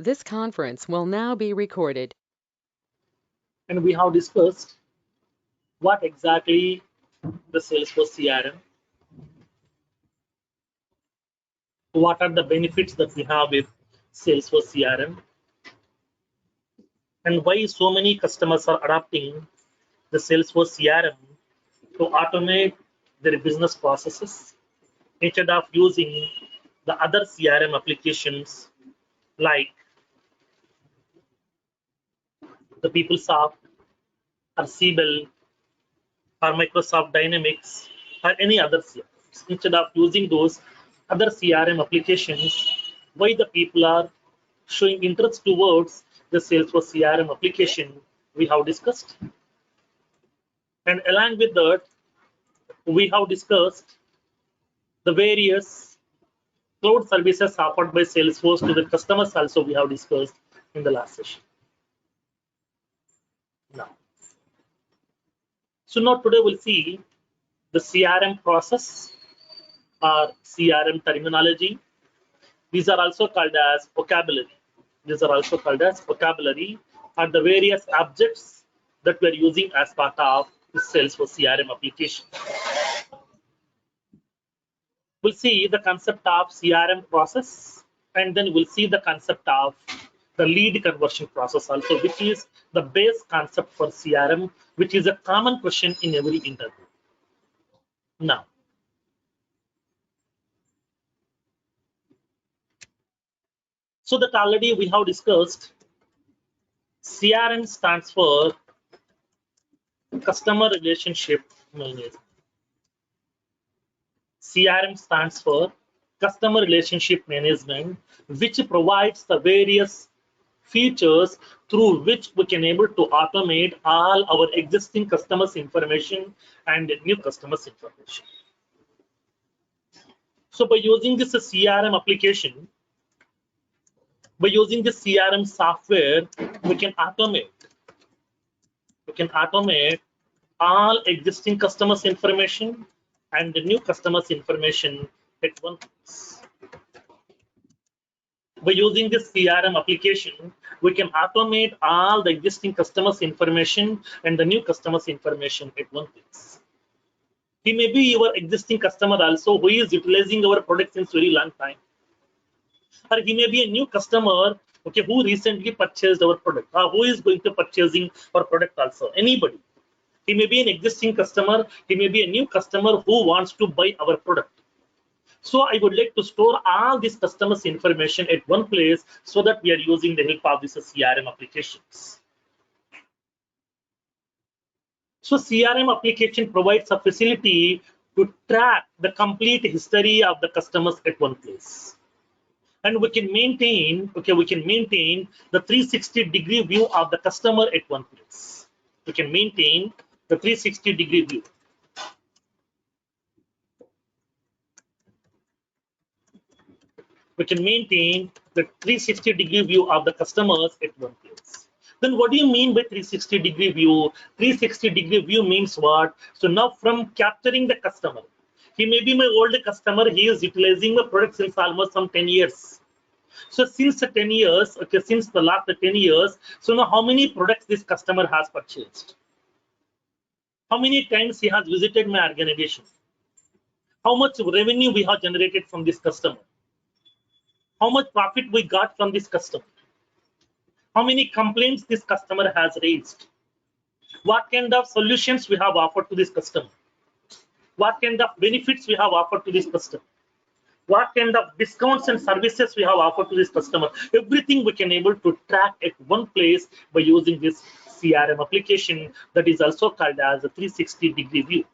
This conference will now be recorded. And we have discussed what exactly the Salesforce CRM, what are the benefits that we have with Salesforce CRM, and why so many customers are adopting the Salesforce CRM to automate their business processes instead of using the other CRM applications like the PeopleSoft or Siebel or Microsoft Dynamics or any other CRMs. Instead of using those other CRM applications, why the people are showing interest towards the Salesforce CRM application we have discussed. And along with that, we have discussed the various cloud services offered by Salesforce to the customers also we have discussed in the last session. Now today we'll see the CRM process or CRM terminology. These are also called as vocabulary. These are also called as vocabulary and the various objects that we're using as part of the Salesforce CRM application. We'll see the concept of CRM process, and then we'll see the concept of the lead conversion process also, which is the base concept for CRM, which is a common question in every interview. Now, so that already we have discussed, CRM stands for Customer Relationship Management. CRM stands for Customer Relationship Management, which provides the various features through which we can able to automate all our existing customers' information and new customers' information. So by using this CRM application, by using the CRM software, we can automate all existing customers' information and the new customers' information at one place. By using this CRM application, we can automate all the existing customers' information and the new customers' information at one place. He may be your existing customer also who is utilizing our product since very long time. Or he may be a new customer, okay, who recently purchased our product, or who is going to purchasing our product also. Anybody. He may be an existing customer, he may be a new customer who wants to buy our product. So I would like to store all these customers' information at one place so that we are using the help of these CRM applications. So CRM application provides a facility to track the complete history of the customers at one place. And we can maintain the 360-degree view of the customer at one place. We can maintain the 360-degree view. We can maintain the 360-degree view of the customers at one place. Then what do you mean by 360-degree view? 360-degree view means what? So now from capturing the customer, he may be my old customer, he is utilizing the product since almost some 10 years. So since the 10 years, okay, since the last 10 years, so now how many products this customer has purchased? How many times he has visited my organization? How much revenue we have generated from this customer? How much profit we got from this customer? How many complaints this customer has raised? What kind of solutions we have offered to this customer? What kind of benefits we have offered to this customer? What kind of discounts and services we have offered to this customer? Everything we can able to track at one place by using this CRM application that is also called as a 360-degree view.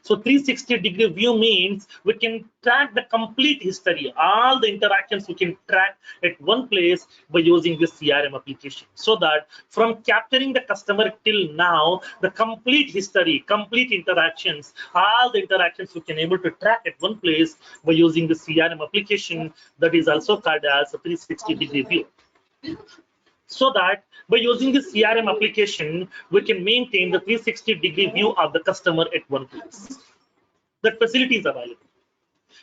So 360-degree view means we can track the complete history, all the interactions we can track at one place by using this CRM application. So that from capturing the customer till now, the complete history, complete interactions, all the interactions we can able to track at one place by using the CRM application that is also called as a 360-degree view. So that by using the CRM application, we can maintain the 360-degree view of the customer at one place. That facility is available.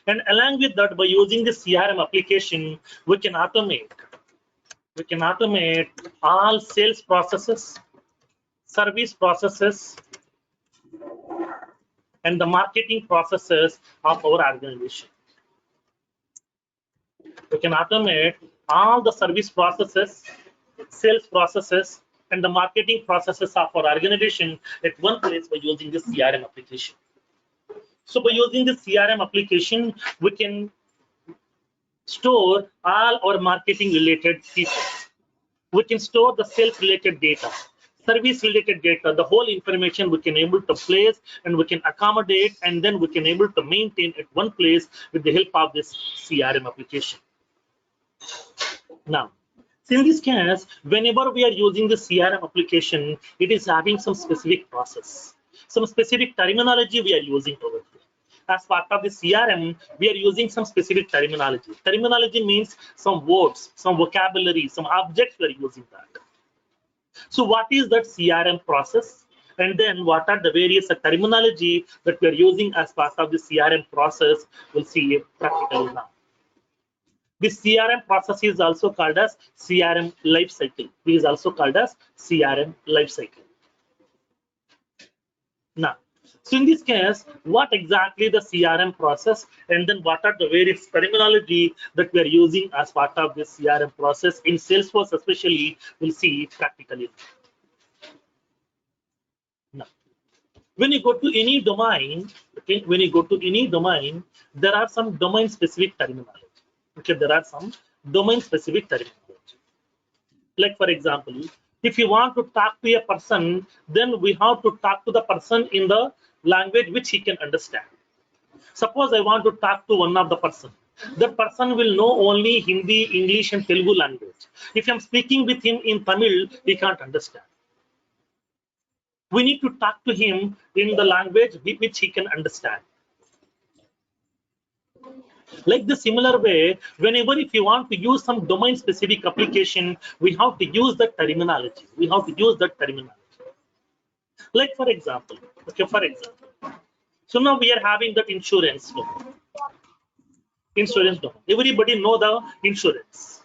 And along with that, by using the CRM application, we can automate We can automate all sales processes, service processes, and the marketing processes of our organization. We can automate all the service processes, sales processes, and the marketing processes of our organization at one place by using the CRM application. So by using the CRM application, we can store all our marketing related features. We can store the sales related data, service related data, the whole information we can able to place and we can accommodate, and then we can able to maintain at one place with the help of this CRM application. Now, in this case, whenever we are using the CRM application, it is having some specific process, some specific terminology we are using over here. As part of the CRM, we are using some specific terminology. Terminology means some words, some vocabulary, some objects we are using that. So what is that CRM process? And then what are the various terminology that we are using as part of the CRM process? We'll see practically now. This CRM process is also called as CRM lifecycle. This is also called as CRM lifecycle. Now, so in this case, what exactly the CRM process, and then what are the various terminology that we are using as part of this CRM process in Salesforce, especially, we'll see practically. Now, when you go to any domain, okay, when you go to any domain, there are some domain-specific terminology. Okay, there are some domain-specific terminology. Like for example, if you want to talk to a person, then we have to talk to the person in the language which he can understand. Suppose I want to talk to one of the person. That person will know only Hindi, English, and Telugu language. If I'm speaking with him in Tamil, he can't understand. We need to talk to him in the language which he can understand. Like the similar way, whenever if you want to use some domain specific application, we have to use that terminology. We have to use that terminology. Like for example, okay, for example. So now we are having that insurance domain. Insurance domain. Everybody know the insurance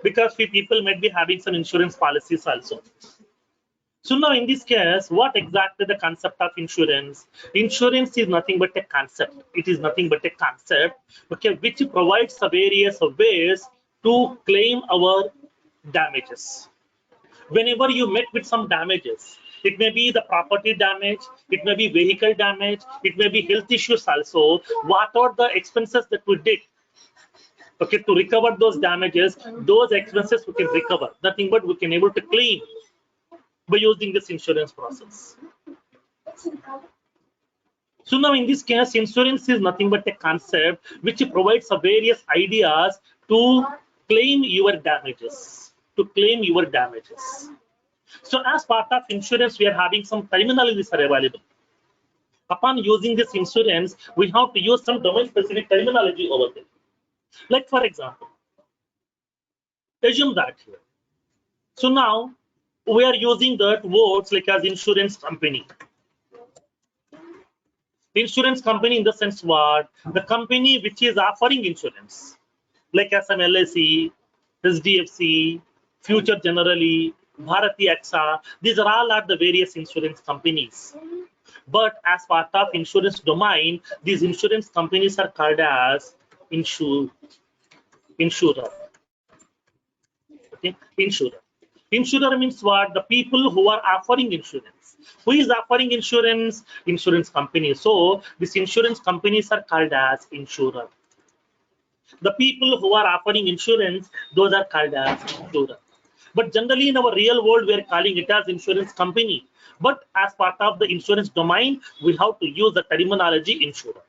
because we people might be having some insurance policies also. So now in this case, what exactly the concept of insurance? Insurance is nothing but a concept. It is nothing but a concept, okay, which provides the various ways to claim our damages. Whenever you met with some damages, it may be the property damage, it may be vehicle damage, it may be health issues also. What are the expenses that we did? Okay, to recover those damages, those expenses we can recover. Nothing but we can able to claim by using this insurance process. So now in this case, insurance is nothing but a concept which provides various ideas to claim your damages. To claim your damages. So as part of insurance, we are having some terminologies are available. Upon using this insurance, we have to use some domain-specific terminology over there. Like for example, assume that here. So now we are using that words like as insurance company. Insurance company in the sense what? The company which is offering insurance, like as an LIC, SDFC, Future Generally, Bharati AXA. These are all the various insurance companies. But as part of insurance domain, these insurance companies are called as insurer. Okay, insurer. Insurer means what? The people who are offering insurance. Who is offering insurance? Insurance company. So these insurance companies are called as insurer. The people who are offering insurance, those are called as insurer. But generally in our real world, we are calling it as insurance company. But as part of the insurance domain, we have to use the terminology insurer.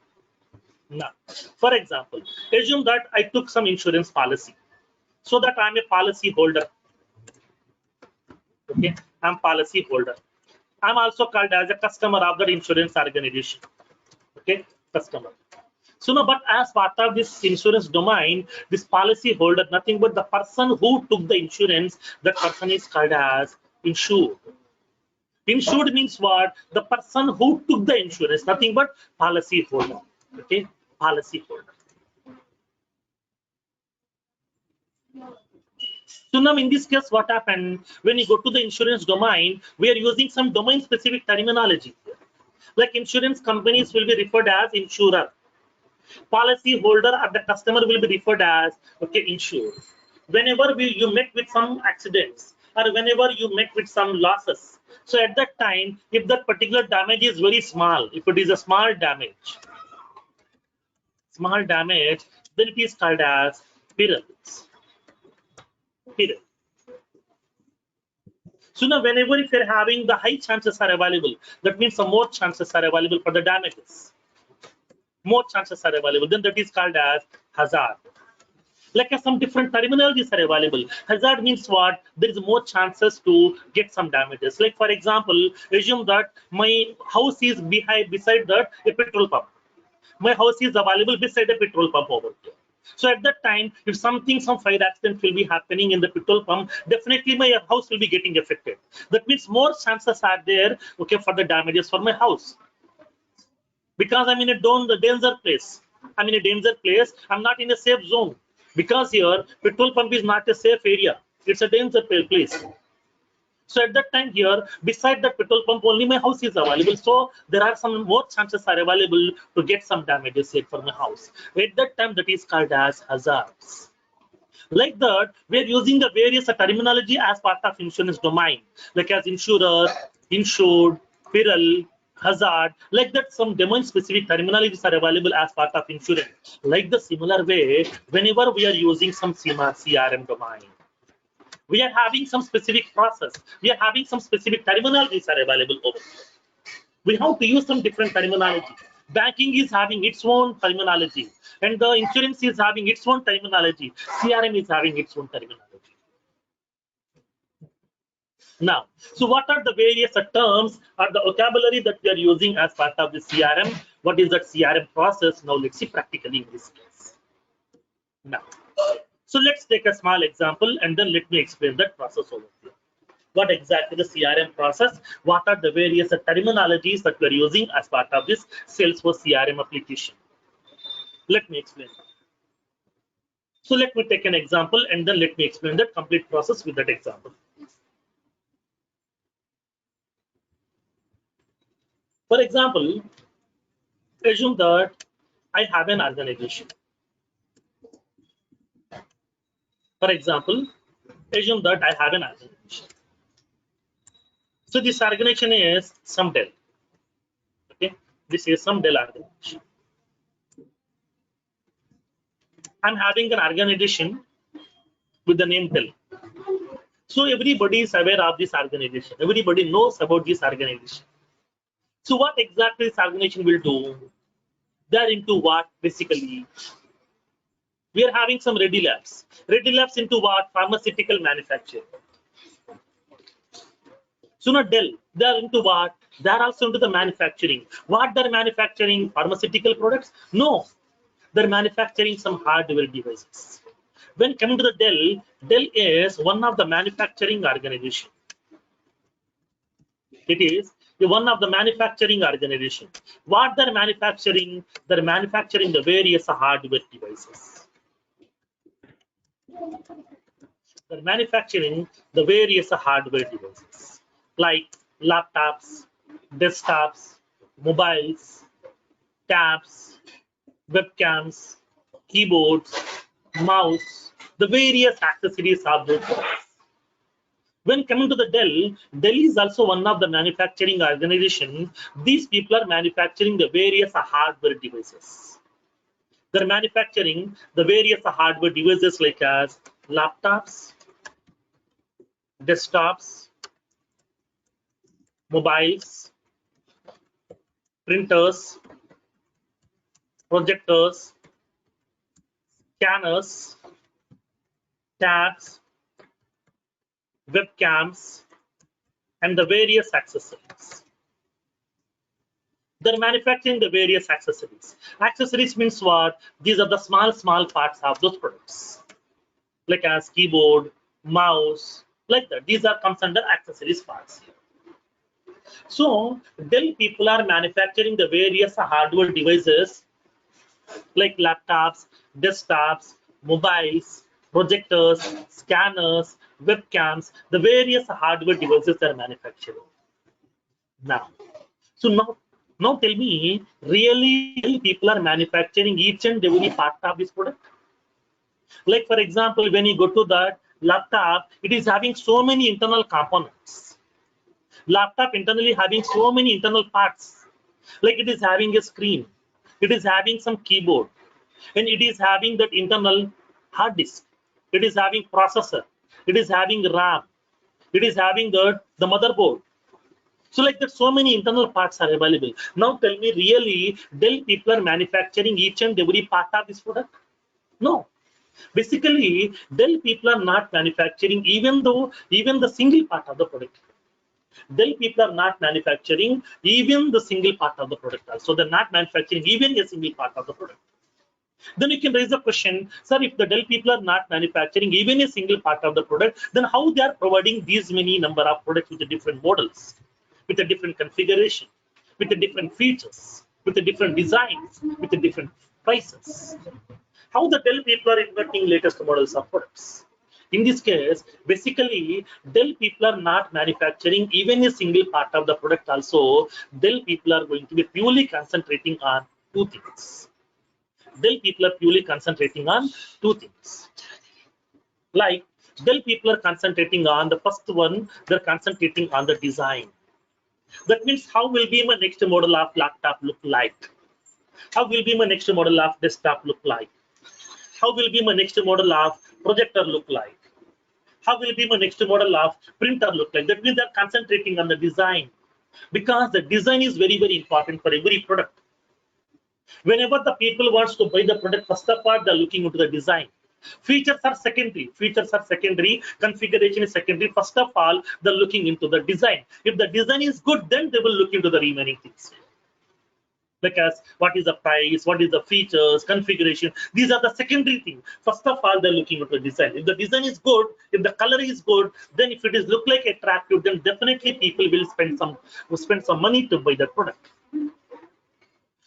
Now, for example, assume that I took some insurance policy. So that I'm a policy holder. Okay, I'm policy holder. I'm also called as a customer of the insurance organization. Okay, customer. So now, but as part of this insurance domain, this policy holder, nothing but the person who took the insurance, that person is called as insured. Insured means what? The person who took the insurance, nothing but policy holder. Okay, policy holder. So now in this case, what happened? When you go to the insurance domain, we are using some domain-specific terminology. Like insurance companies will be referred as insurer. Policy holder or the customer will be referred as insured. Whenever you met with some accidents or whenever you met with some losses, so at that time, if that particular damage is very small, if it is a small damage, then it is called as perils. Peril. So now whenever if you're having the high chances are available, that means some more chances are available for the damages. More chances are available, then that is called as hazard. Like some different terminologies are available. Hazard means what? There is more chances to get some damages. Like for example, assume that my house is beside that a petrol pump. My house is available beside a petrol pump over there. So at that time, if some fire accident will be happening in the petrol pump, definitely my house will be getting affected. That means more chances are there, for the damages for my house. Because I'm in a danger place. I'm in a danger place. I'm not in a safe zone. Because here, petrol pump is not a safe area. It's a danger place. So at that time here, beside the petrol pump, only my house is available. So there are some more chances are available to get some damages here for my house. At that time, that is called as hazards. Like that, we are using the various terminology as part of insurance domain, like as insurer, insured, peril, hazard. Like that, some domain-specific terminologies are available as part of insurance. Like the similar way, whenever we are using some CRM domain, we are having some specific process. We are having some specific terminologies are available over here. We have to use some different terminology. Banking is having its own terminology, and the insurance is having its own terminology. CRM is having its own terminology. Now, so what are the various terms or the vocabulary that we are using as part of the CRM? What is that CRM process? Now, let's see practically in this case. Now, so let's take a small example and then let me explain that process over here. What exactly the CRM process? What are the various terminologies that we are using as part of this Salesforce CRM application? Let me explain. So let me take an example and then let me explain the complete process with that example. For example, assume that I have an organization. For example, assume that I have an organization. So this organization is some Dell. Okay, this is some Dell organization. I'm having an organization with the name Dell. So everybody is aware of this organization. Everybody knows about this organization. So what exactly this organization will do? They're into what basically? We are having some Ready Labs. Ready Labs into what? Pharmaceutical manufacturing. So not Dell, they are into what? They are also into the manufacturing. What they're manufacturing? Pharmaceutical products? No, they're manufacturing some hardware devices. When coming to the Dell is one of the manufacturing organization. It is one of the manufacturing organization. What they're manufacturing? They're manufacturing the various hardware devices. They're manufacturing the various hardware devices like laptops, desktops, mobiles, tabs, webcams, keyboards, mouse, the various accessories of those products. When coming to the Dell is also one of the manufacturing organizations. These people are manufacturing the various hardware devices. They're manufacturing the various hardware devices like as laptops, desktops, mobiles, printers, projectors, scanners, tabs, webcams, and the various accessories. They're manufacturing the various accessories. Accessories means what? These are the small parts of those products, like as keyboard, mouse, like that. These are comes under accessories parts here. So Dell people are manufacturing the various hardware devices like laptops, desktops, mobiles, projectors, scanners, webcams, the various hardware devices they are manufacturing. Now, now tell me, really people are manufacturing each and every part of this product? Like for example, when you go to that laptop, it is having so many internal components. Laptop internally having so many internal parts. Like it is having a screen, it is having some keyboard, and it is having that internal hard disk. It is having processor. It is having RAM. It is having the motherboard. So like that, so many internal parts are available. Now tell me, really, Dell people are manufacturing each and every part of this product? No. Basically, Dell people are not manufacturing even the single part of the product. Dell people are not manufacturing even the single part of the product also. They're not manufacturing even a single part of the product. Then you can raise the question, sir, if the Dell people are not manufacturing even a single part of the product, then how they are providing these many number of products with the different models, with a different configuration, with the different features, with the different designs, with the different prices? How the Dell people are inventing latest models of products? In this case, basically, Dell people are not manufacturing even a single part of the product also. Dell people are going to be purely concentrating on two things. Dell people are purely concentrating on two things. Like Dell people are concentrating on the first one, they're concentrating on the design. That means how will be my next model of laptop look like? How will be my next model of desktop look like? How will be my next model of projector look like? How will be my next model of printer look like? That means they're concentrating on the design, because the design is very, very important for every product. Whenever the people wants to buy the product, first of all, they're looking into the design. Features are secondary. Features are secondary. Configuration is secondary. First of all, they're looking into the design. If the design is good, then they will look into the remaining things. Because what is the price, what is the features, configuration, these are the secondary things. First of all, they're looking at the design. If the design is good, if the color is good, then if it is look like attractive, then definitely people will spend some money to buy that product.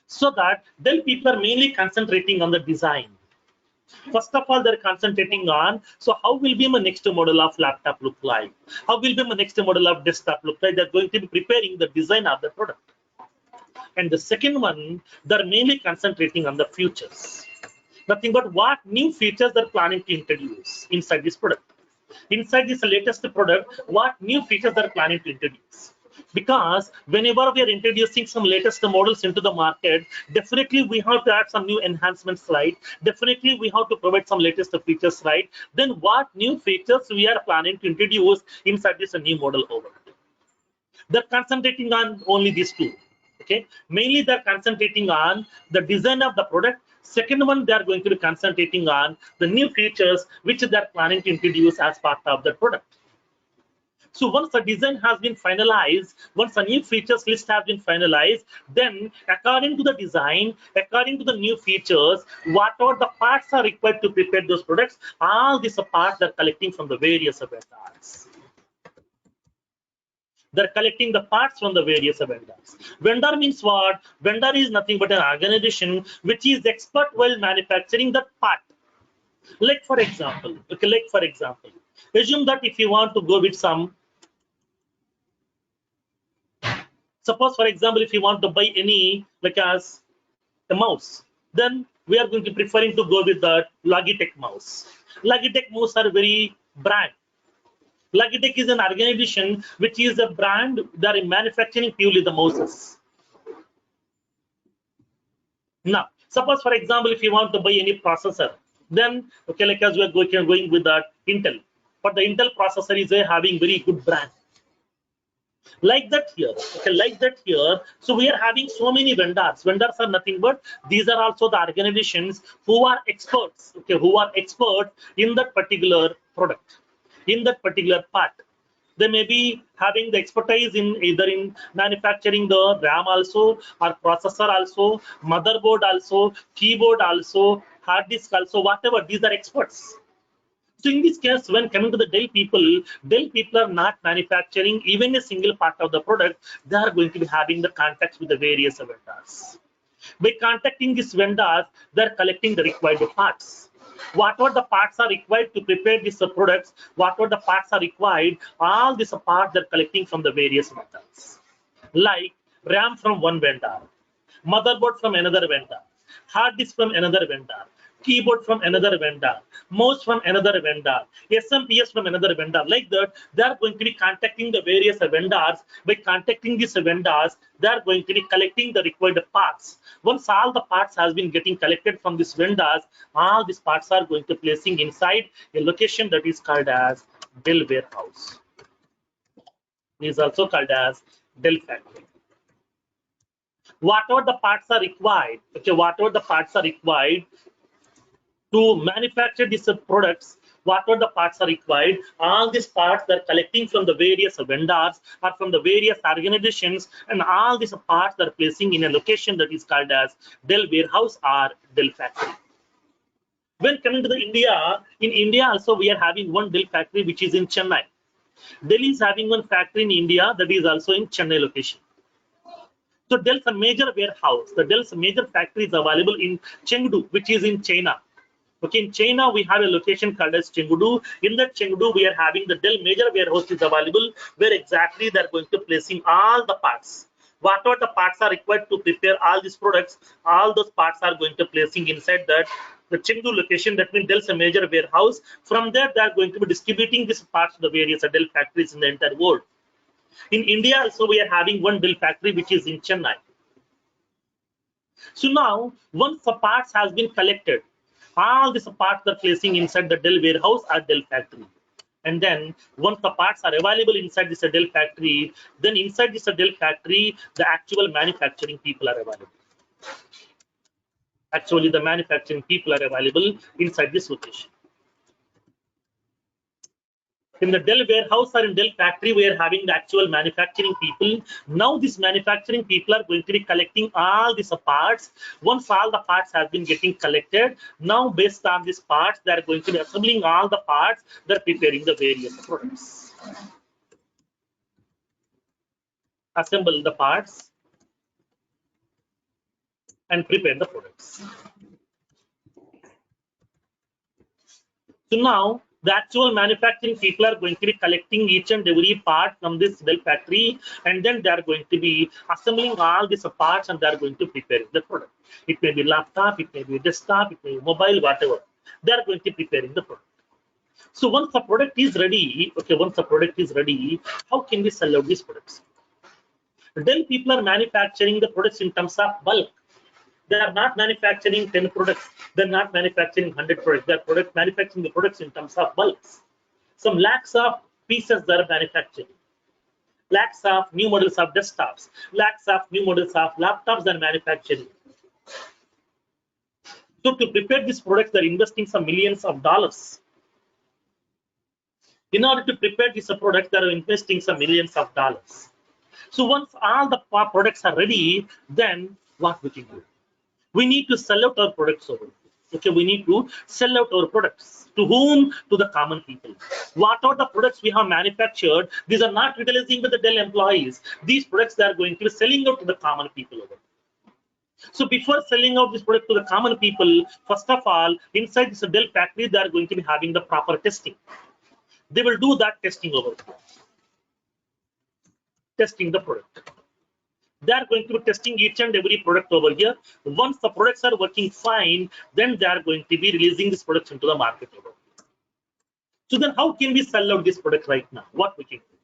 So that then people are mainly concentrating on the design. First of all, they're concentrating on, so how will be my next model of laptop look like? How will be my next model of desktop look like? They're going to be preparing the design of the product. And the second one, they're mainly concentrating on the features. Nothing but what new features they're planning to introduce inside this product. Inside this latest product, what new features they're planning to introduce. Because whenever we are introducing some latest models into the market, definitely we have to add some new enhancements, right? Definitely we have to provide some latest features, right? Then what new features we are planning to introduce inside this new model over? They're concentrating on only these two. Okay, mainly they're concentrating on the design of the product. Second one, they are going to be concentrating on the new features which they're planning to introduce as part of the product. So once the design has been finalized, once a new features list has been finalized, then according to the design, according to the new features, whatever the parts are required to prepare those products, all these parts they're collecting from the various vendors. They're collecting the parts from the various vendors. Vendor means what? Vendor is nothing but an organization which is expert while manufacturing that part. Like for example, assume that if you want to go with some, suppose for example, if you want to buy any, like as a mouse, then we are going to preferring to go with the Logitech mouse. Logitech mouse are very brand. Logitech is an organization which is a brand that is manufacturing purely the mouses. Now, suppose for example, if you want to buy any processor, then okay, like as we are going with that Intel, but the Intel processor is having very good brand. Like that here, okay, like that here. So we are having so many vendors. Vendors are nothing but these are also the organizations who are experts, okay, who are experts in that particular product, in that particular part. They may be having the expertise in either in manufacturing the RAM also, or processor also, motherboard also, keyboard also, hard disk also, whatever. These are experts. So in this case, when coming to the Dell people are not manufacturing even a single part of the product. They are going to be having the contacts with the various vendors. By contacting these vendors, they are collecting the required parts. Whatever the parts are required to prepare these products, whatever the parts are required, all these parts they're collecting from the various vendors. Like RAM from one vendor, motherboard from another vendor, hard disk from another vendor, keyboard from another vendor, mouse from another vendor, SMPS from another vendor. Like that, they are going to be contacting the various vendors. By contacting these vendors, they are going to be collecting the required parts. Once all the parts has been getting collected from these vendors, all these parts are going to placing inside a location that is called as Dell warehouse. It is also called as Dell factory. Whatever the parts are required, okay, whatever the parts are required to manufacture these products, whatever the parts are required, all these parts they're collecting from the various vendors or from the various organizations, and all these parts they're placing in a location that is called as Dell warehouse or Dell factory. When coming to the India, in India also we are having one Dell factory which is in Chennai. Delhi is having one factory in India that is also in Chennai location. So Dell's a major warehouse. The Dell's major factory is available in Chengdu, which is in China. Okay, in China we have a location called as Chengdu. In that Chengdu we are having the Dell major warehouse is available, where exactly they are going to placing all the parts. Whatever the parts are required to prepare all these products, all those parts are going to placing inside that the Chengdu location. That means Dell's a major warehouse. From there they are going to be distributing these parts to the various Dell factories in the entire world. In India also we are having one Dell factory which is in Chennai. So now once the parts has been collected, all these parts are placing inside the Dell warehouse or Dell factory. And then once the parts are available inside this Dell factory, then inside this Dell factory, the actual manufacturing people are available. Actually, the manufacturing people are available inside this location. In the Dell warehouse or in Dell factory, we are having the actual manufacturing people. Now these manufacturing people are going to be collecting all these parts. Once all the parts have been getting collected, now based on these parts, they are going to be assembling all the parts. They're preparing the various products. Assemble the parts and prepare the products. So now the actual manufacturing people are going to be collecting each and every part from this Dell factory, and then they are going to be assembling all these parts and they are going to prepare the product. It may be laptop, it may be desktop, it may be mobile, whatever. They are going to be preparing the product. So once the product is ready, okay, once the product is ready, how can we sell out these products? Dell people are manufacturing the products in terms of bulk. They are not manufacturing 10 products. They're not manufacturing 100 products. They're manufacturing the products in terms of bulks. Some lakhs of pieces they are manufacturing. Lakhs of new models of desktops. Lakhs of new models of laptops they are manufacturing. So to prepare these products, they're investing some millions of dollars. In order to prepare these products, they're investing some millions of dollars. So once all the products are ready, then what we can do? We need to sell out our products over. Okay, we need to sell out our products. To whom? To the common people. What are the products we have manufactured? These are not utilizing with the Dell employees. These products they are going to be selling out to the common people over. So before selling out this product to the common people, first of all, inside this Dell factory, they are going to be having the proper testing. They will do that testing over. Testing the product. They are going to be testing each and every product over here. Once the products are working fine, then they are going to be releasing this products into the market over here. So then how can we sell out this product right now? What we can do?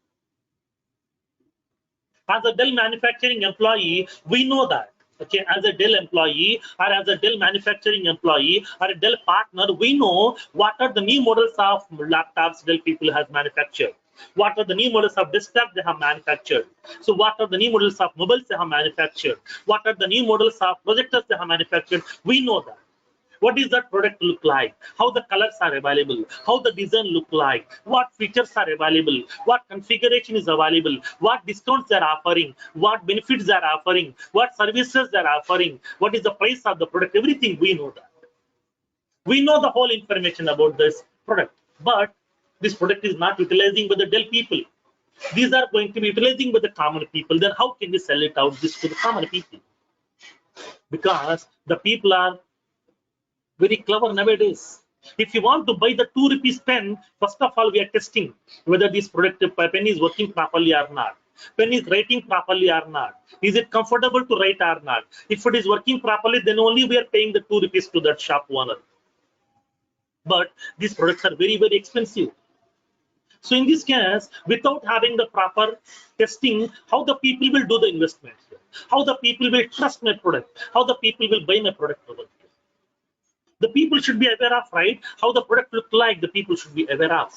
As a Dell manufacturing employee, we know that. Okay, as a Dell employee or as a Dell manufacturing employee or a Dell partner, we know what are the new models of laptops Dell people has manufactured. What are the new models of desktop they have manufactured? So what are the new models of mobiles they have manufactured? What are the new models of projectors they have manufactured? We know that. What does that product look like? How the colors are available? How the design look like? What features are available? What configuration is available? What discounts they are offering? What benefits they are offering? What services they are offering? What is the price of the product? Everything we know that. We know the whole information about this product, but this product is not utilizing by the Dell people. These are going to be utilizing by the common people. Then how can we sell it out this to the common people? Because the people are very clever nowadays. If you want to buy the 2 rupees pen, first of all, we are testing whether this product pen is working properly or not. Pen is writing properly or not. Is it comfortable to write or not? If it is working properly, then only we are paying the 2 rupees to that shop owner. But these products are very, very expensive. So in this case, without having the proper testing, how the people will do the investment here? How the people will trust my product? How the people will buy my product over here? The people should be aware of, right? How the product look like, the people should be aware of.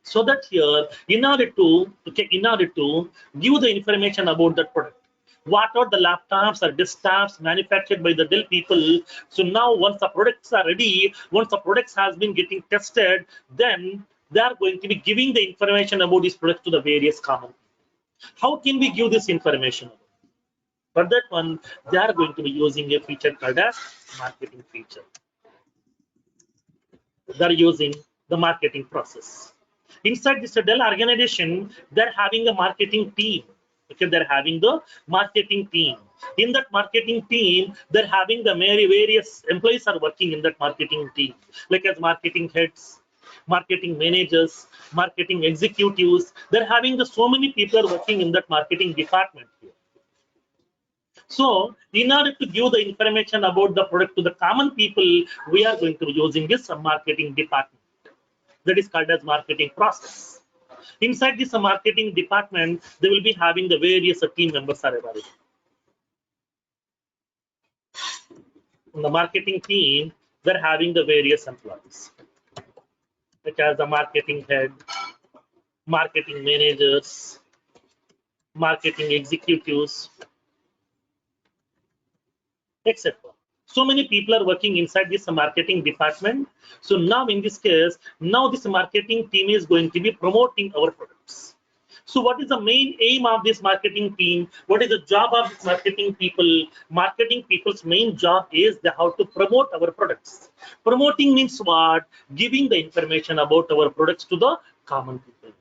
So that here, in order to give the information about that product, what are the laptops or desktops manufactured by the Dell people. So now once the products are ready, once the products has been getting tested, then they are going to be giving the information about this product to the various common people. How can we give this information? For that one, they are going to be using a feature called as marketing feature. They're using the marketing process. Inside this Dell organization, they're having a marketing team. Okay, they're having the marketing team. In that marketing team, they're having the various employees are working in that marketing team, like as marketing heads, marketing managers, marketing executives. They're having the so many people working in that marketing department here. So, in order to give the information about the product to the common people, we are going to be using this marketing department. That is called as marketing process. Inside this marketing department, they will be having the various team members are available. In the marketing team, they're having the various employees, such as the marketing head, marketing managers, marketing executives, etc. So many people are working inside this marketing department. So now in this case, now this marketing team is going to be promoting our products. So what is the main aim of this marketing team? What is the job of this marketing people? Marketing people's main job is how to promote our products. Promoting means what? Giving the information about our products to the common people.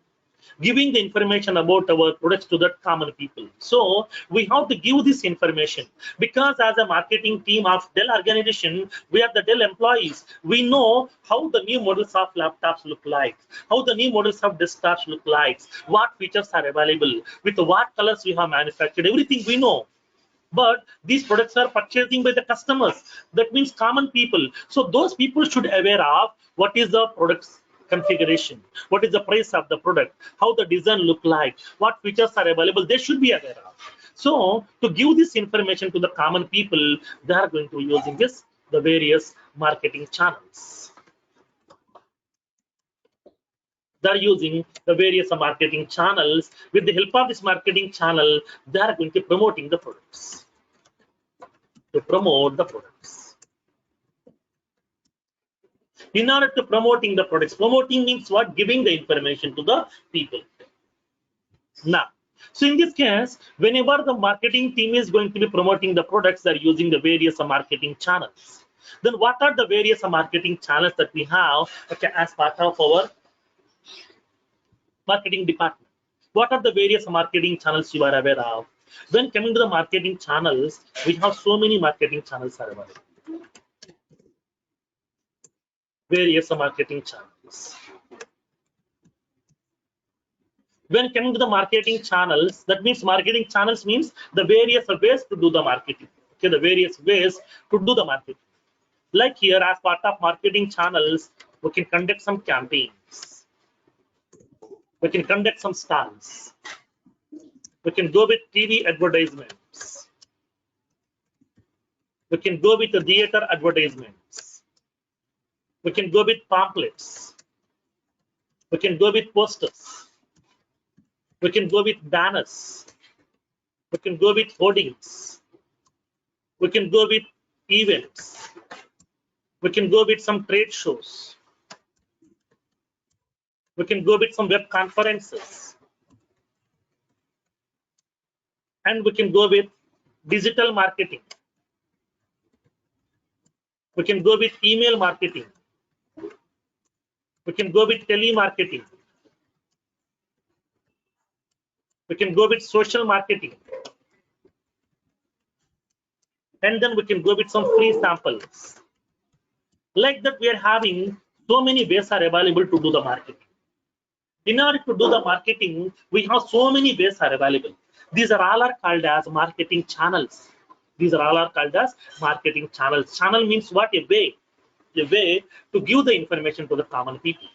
Giving the information about our products to the common people. So we have to give this information because as a marketing team of Dell organization, we are the Dell employees. We know how the new models of laptops look like, how the new models of desktops look like, what features are available, with what colors we have manufactured, everything we know. But these products are purchasing by the customers. That means common people. So those people should aware of what is the product's configuration, what is the price of the product, how the design look like, what features are available. They should be aware of. So to give this information to the common people, they are going to be using the various marketing channels. They're using the various marketing channels. With the help of this marketing channel, they are going to be promoting the products. To promote the products. In order to promoting the products, promoting means what? Giving the information to the people. Now, so in this case, whenever the marketing team is going to be promoting the products, they're using the various marketing channels. Then what are the various marketing channels that we have as part of our marketing department? What are the various marketing channels you are aware of? When coming to the marketing channels, we have so many marketing channels are available. Various marketing channels. When coming to the marketing channels, that means marketing channels means the various ways to do the marketing. Okay, the various ways to do the marketing. Like here, as part of marketing channels, we can conduct some campaigns. We can conduct some stunts. We can go with TV advertisements. We can go with the theater advertisements. We can go with pamphlets. We can go with posters. We can go with banners. We can go with hoardings. We can go with events. We can go with some trade shows. We can go with some web conferences. And we can go with digital marketing. We can go with email marketing. We can go with telemarketing. We can go with social marketing. And then we can go with some free samples. Like that, we are having so many ways are available to do the marketing. In order to do the marketing, we have so many ways are available. These are all are called as marketing channels. These are all are called as marketing channels. Channel means what? A way to give the information to the common people.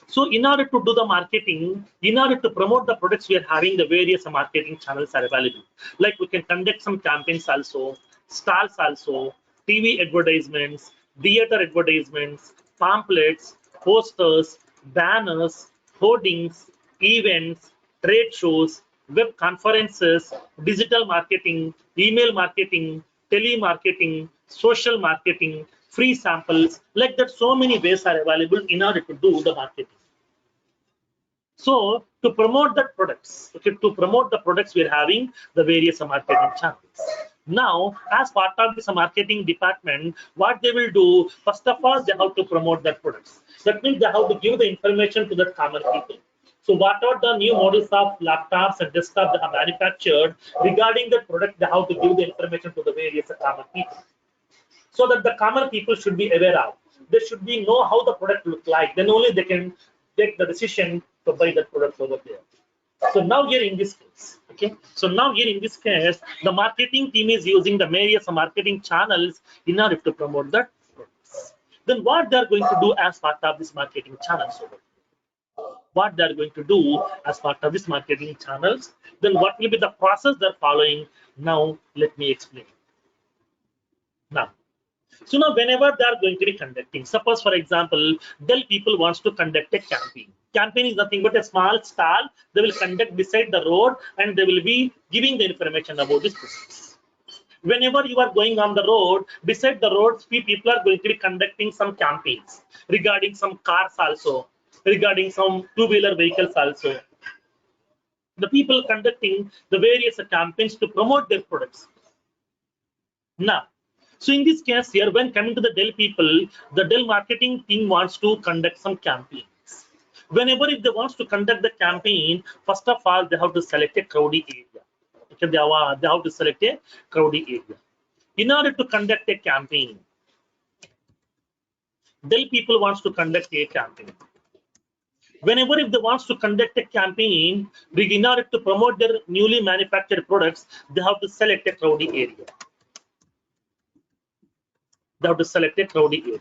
So in order to do the marketing, in order to promote the products, we are having the various marketing channels are available. Like we can conduct some campaigns also, stalls also, TV advertisements, theater advertisements, pamphlets, posters, banners, hoardings, events, trade shows, web conferences, digital marketing, email marketing, telemarketing, social marketing, free samples. Like that, so many ways are available in order to do the marketing. So to promote the products, okay, to promote the products, we're having the various marketing channels. Now, as part of this marketing department, what they will do, first of all, they have to promote their products. That means they have to give the information to the common people. So what are the new models of laptops and desktops they have manufactured regarding the product, they have to give the information to the various common people. So that the common people should be aware of. They should be know how the product look like. Then only they can take the decision to buy that product over there. So now here in this case, okay. So now here in this case, the marketing team is using the various marketing channels in order to promote the products. Then what they are going to do as part of this marketing channels over here? What they are going to do as part of this marketing channels? Then what will be the process they're following? Now let me explain. Now. So now whenever they are going to be conducting, suppose for example, Dell people wants to conduct a campaign. Campaign is nothing but a small stall they will conduct beside the road and they will be giving the information about this business. Whenever you are going on the road, beside the roads, people are going to be conducting some campaigns regarding some cars also, regarding some two-wheeler vehicles also. The people conducting the various campaigns to promote their products. Now, so in this case here, when coming to the Dell people, the Dell marketing team wants to conduct some campaigns. Whenever if they wants to conduct the campaign, first of all, they have to select a crowdy area. Okay, they have to select a crowdy area. In order to conduct a campaign, Dell people wants to conduct a campaign. Whenever if they wants to conduct a campaign, in order to promote their newly manufactured products, they have to select a crowdy area. They have to select a crowdy area.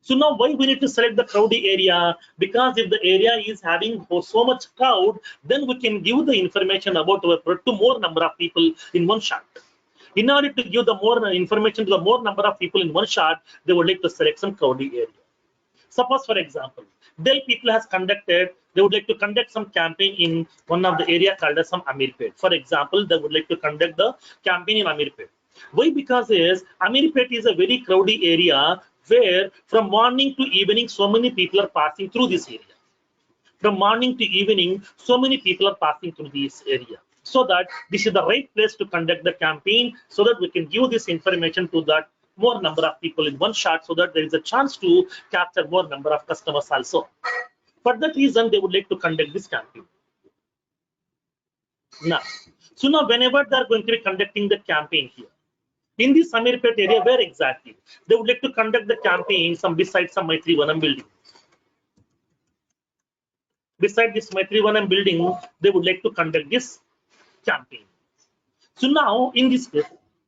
So now why we need to select the crowdy area? Because if the area is having so much crowd, then we can give the information about our product to more number of people in one shot. In order to give the more information to the more number of people in one shot, they would like to select some crowdy area. Suppose for example, Dell people has conducted, they would like to conduct some campaign in one of the area called as some Amirpet. For example, they would like to conduct the campaign in Amirpet. Why? Because Amirpet is a very crowdy area where from morning to evening so many people are passing through this area. From morning to evening, so many people are passing through this area. So that this is the right place to conduct the campaign so that we can give this information to that more number of people in one shot so that there is a chance to capture more number of customers also. For that reason, they would like to conduct this campaign. Now, so now whenever they are going to be conducting the campaign here, in the Samirpet area, where exactly? They would like to conduct the campaign besides some Maitri Vanam building. Beside this Maitri Vanam building, they would like to conduct this campaign. So now in this case,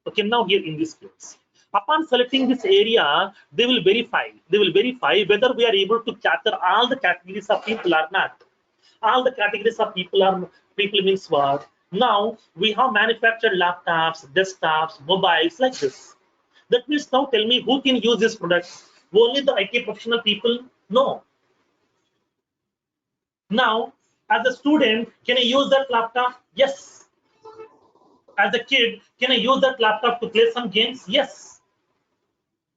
okay, now here in this case, upon selecting this area, they will verify. They will verify whether we are able to capture all the categories of people or not. All the categories of people means what? Now we have manufactured laptops, desktops, mobiles like this. That means now tell me who can use this product? Only the IT professional people? No. Now, as a student, can I use that laptop? Yes. As a kid, can I use that laptop to play some games? Yes.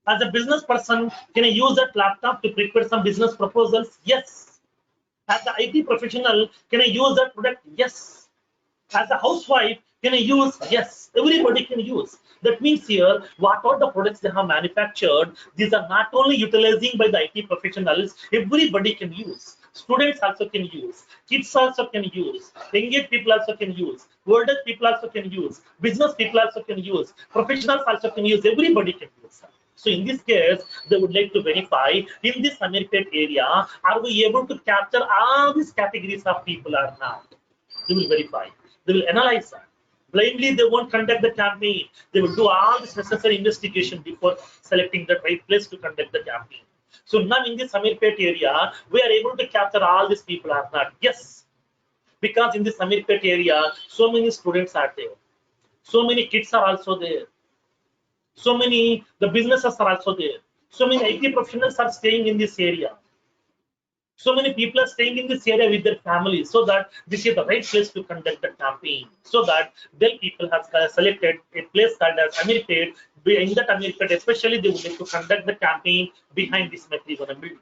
As a business person, can I use that laptop to prepare some business proposals? Yes. As an IT professional, can I use that product? Yes. As a housewife, can I use? Yes. Everybody can use. That means here, what are the products they have manufactured? These are not only utilizing by the IT professionals, everybody can use. Students also can use. Kids also can use. Engaged people also can use. Older people also can use. Business people also can use. Professionals also can use. Everybody can use. So in this case, they would like to verify in this Amirpet area, are we able to capture all these categories of people or not? They will verify. They will analyze that. Blindly, they won't conduct the campaign. They will do all this necessary investigation before selecting the right place to conduct the campaign. So now in this Amirpet area, we are able to capture all these people or not? Yes, because in this Amirpet area, so many students are there. So many kids are also there. So many, the businesses are also there. So many IT professionals are staying in this area. So many people are staying in this area with their families, so that this is the right place to conduct the campaign. So that Dell people have selected a place called as Amirpet. In that Amirpet, especially they would like to conduct the campaign behind this MR.Learner building.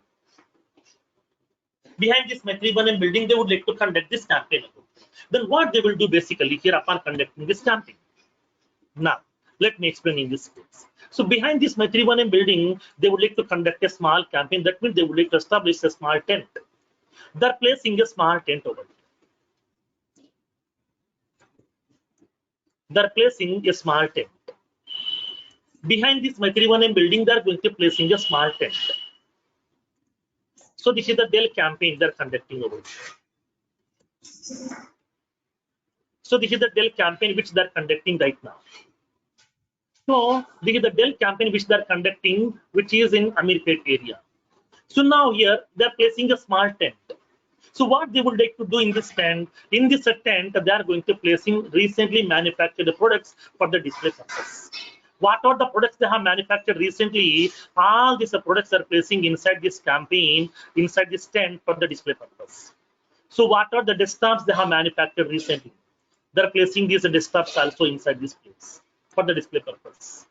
Behind this MR.Learner building, they would like to conduct this campaign. Then what they will do basically here upon conducting this campaign? Now, let me explain in this case. So behind this MR.Learner building, they would like to conduct a small campaign. That means they would like to establish a small tent. They're placing a small tent over here. They're placing a small tent. Behind this MR.Learner building, they're going to placing a small tent. So this is the Dell campaign they're conducting over here. So this is the Dell campaign which they're conducting right now. So this is the Dell campaign which they're conducting, which is in Amirpet area. So now here they're placing a small tent. So what they would like to do in this tent, they are going to placing recently manufactured products for the display purpose. What are the products they have manufactured recently? All these products are placing inside this campaign, inside this tent for the display purpose. So what are the desktops they have manufactured recently? They're placing these desktops also inside this place for the display purpose.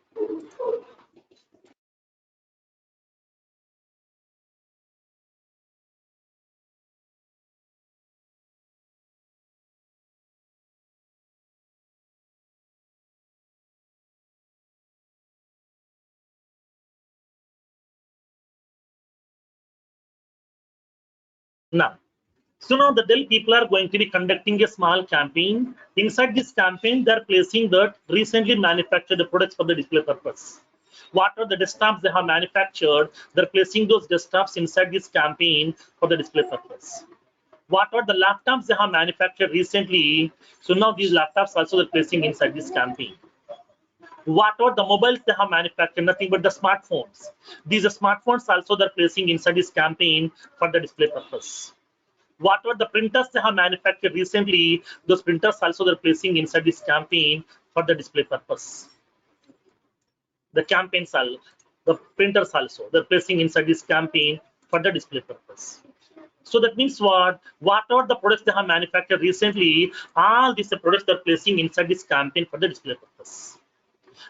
Now, so now the Dell people are going to be conducting a small campaign. Inside this campaign, they're placing the recently manufactured products for the display purpose. What are the desktops they have manufactured? They're placing those desktops inside this campaign for the display purpose. What are the laptops they have manufactured recently? So now these laptops also they're placing inside this campaign. What are the mobiles they have manufactured? Nothing but the smartphones. These smartphones also they're placing inside this campaign for the display purpose. What are the printers they have manufactured recently? Those printers also they're placing inside this campaign for the display purpose. The campaigns also, the printers also, they're placing inside this campaign for the display purpose. So that means what? What are the products they have manufactured recently? All these products they're placing inside this campaign for the display purpose.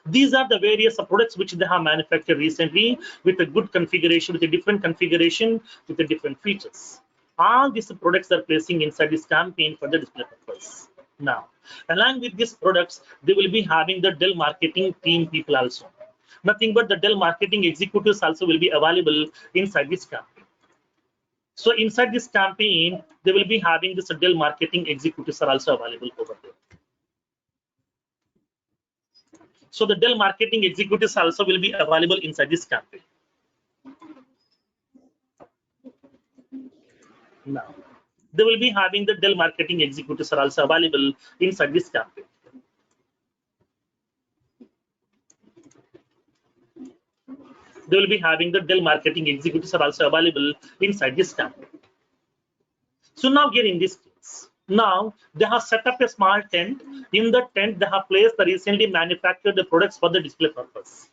These are the various products which they have manufactured recently with a good configuration, with a different configuration, with the different features. All these products are placing inside this campaign for the display purpose. Now, along with these products, they will be having the Dell marketing team people also. Nothing but the Dell marketing executives also will be available inside this campaign. So inside this campaign, they will be having this Dell marketing executives are also available over there. So the Dell marketing executives also will be available inside this campaign. Now, they will be having the Dell marketing executives are also available inside this campaign. They will be having the Dell marketing executives are also available inside this campaign. So now here in this case, now they have set up a small tent. In the tent, they have placed the recently manufactured products for the display purpose.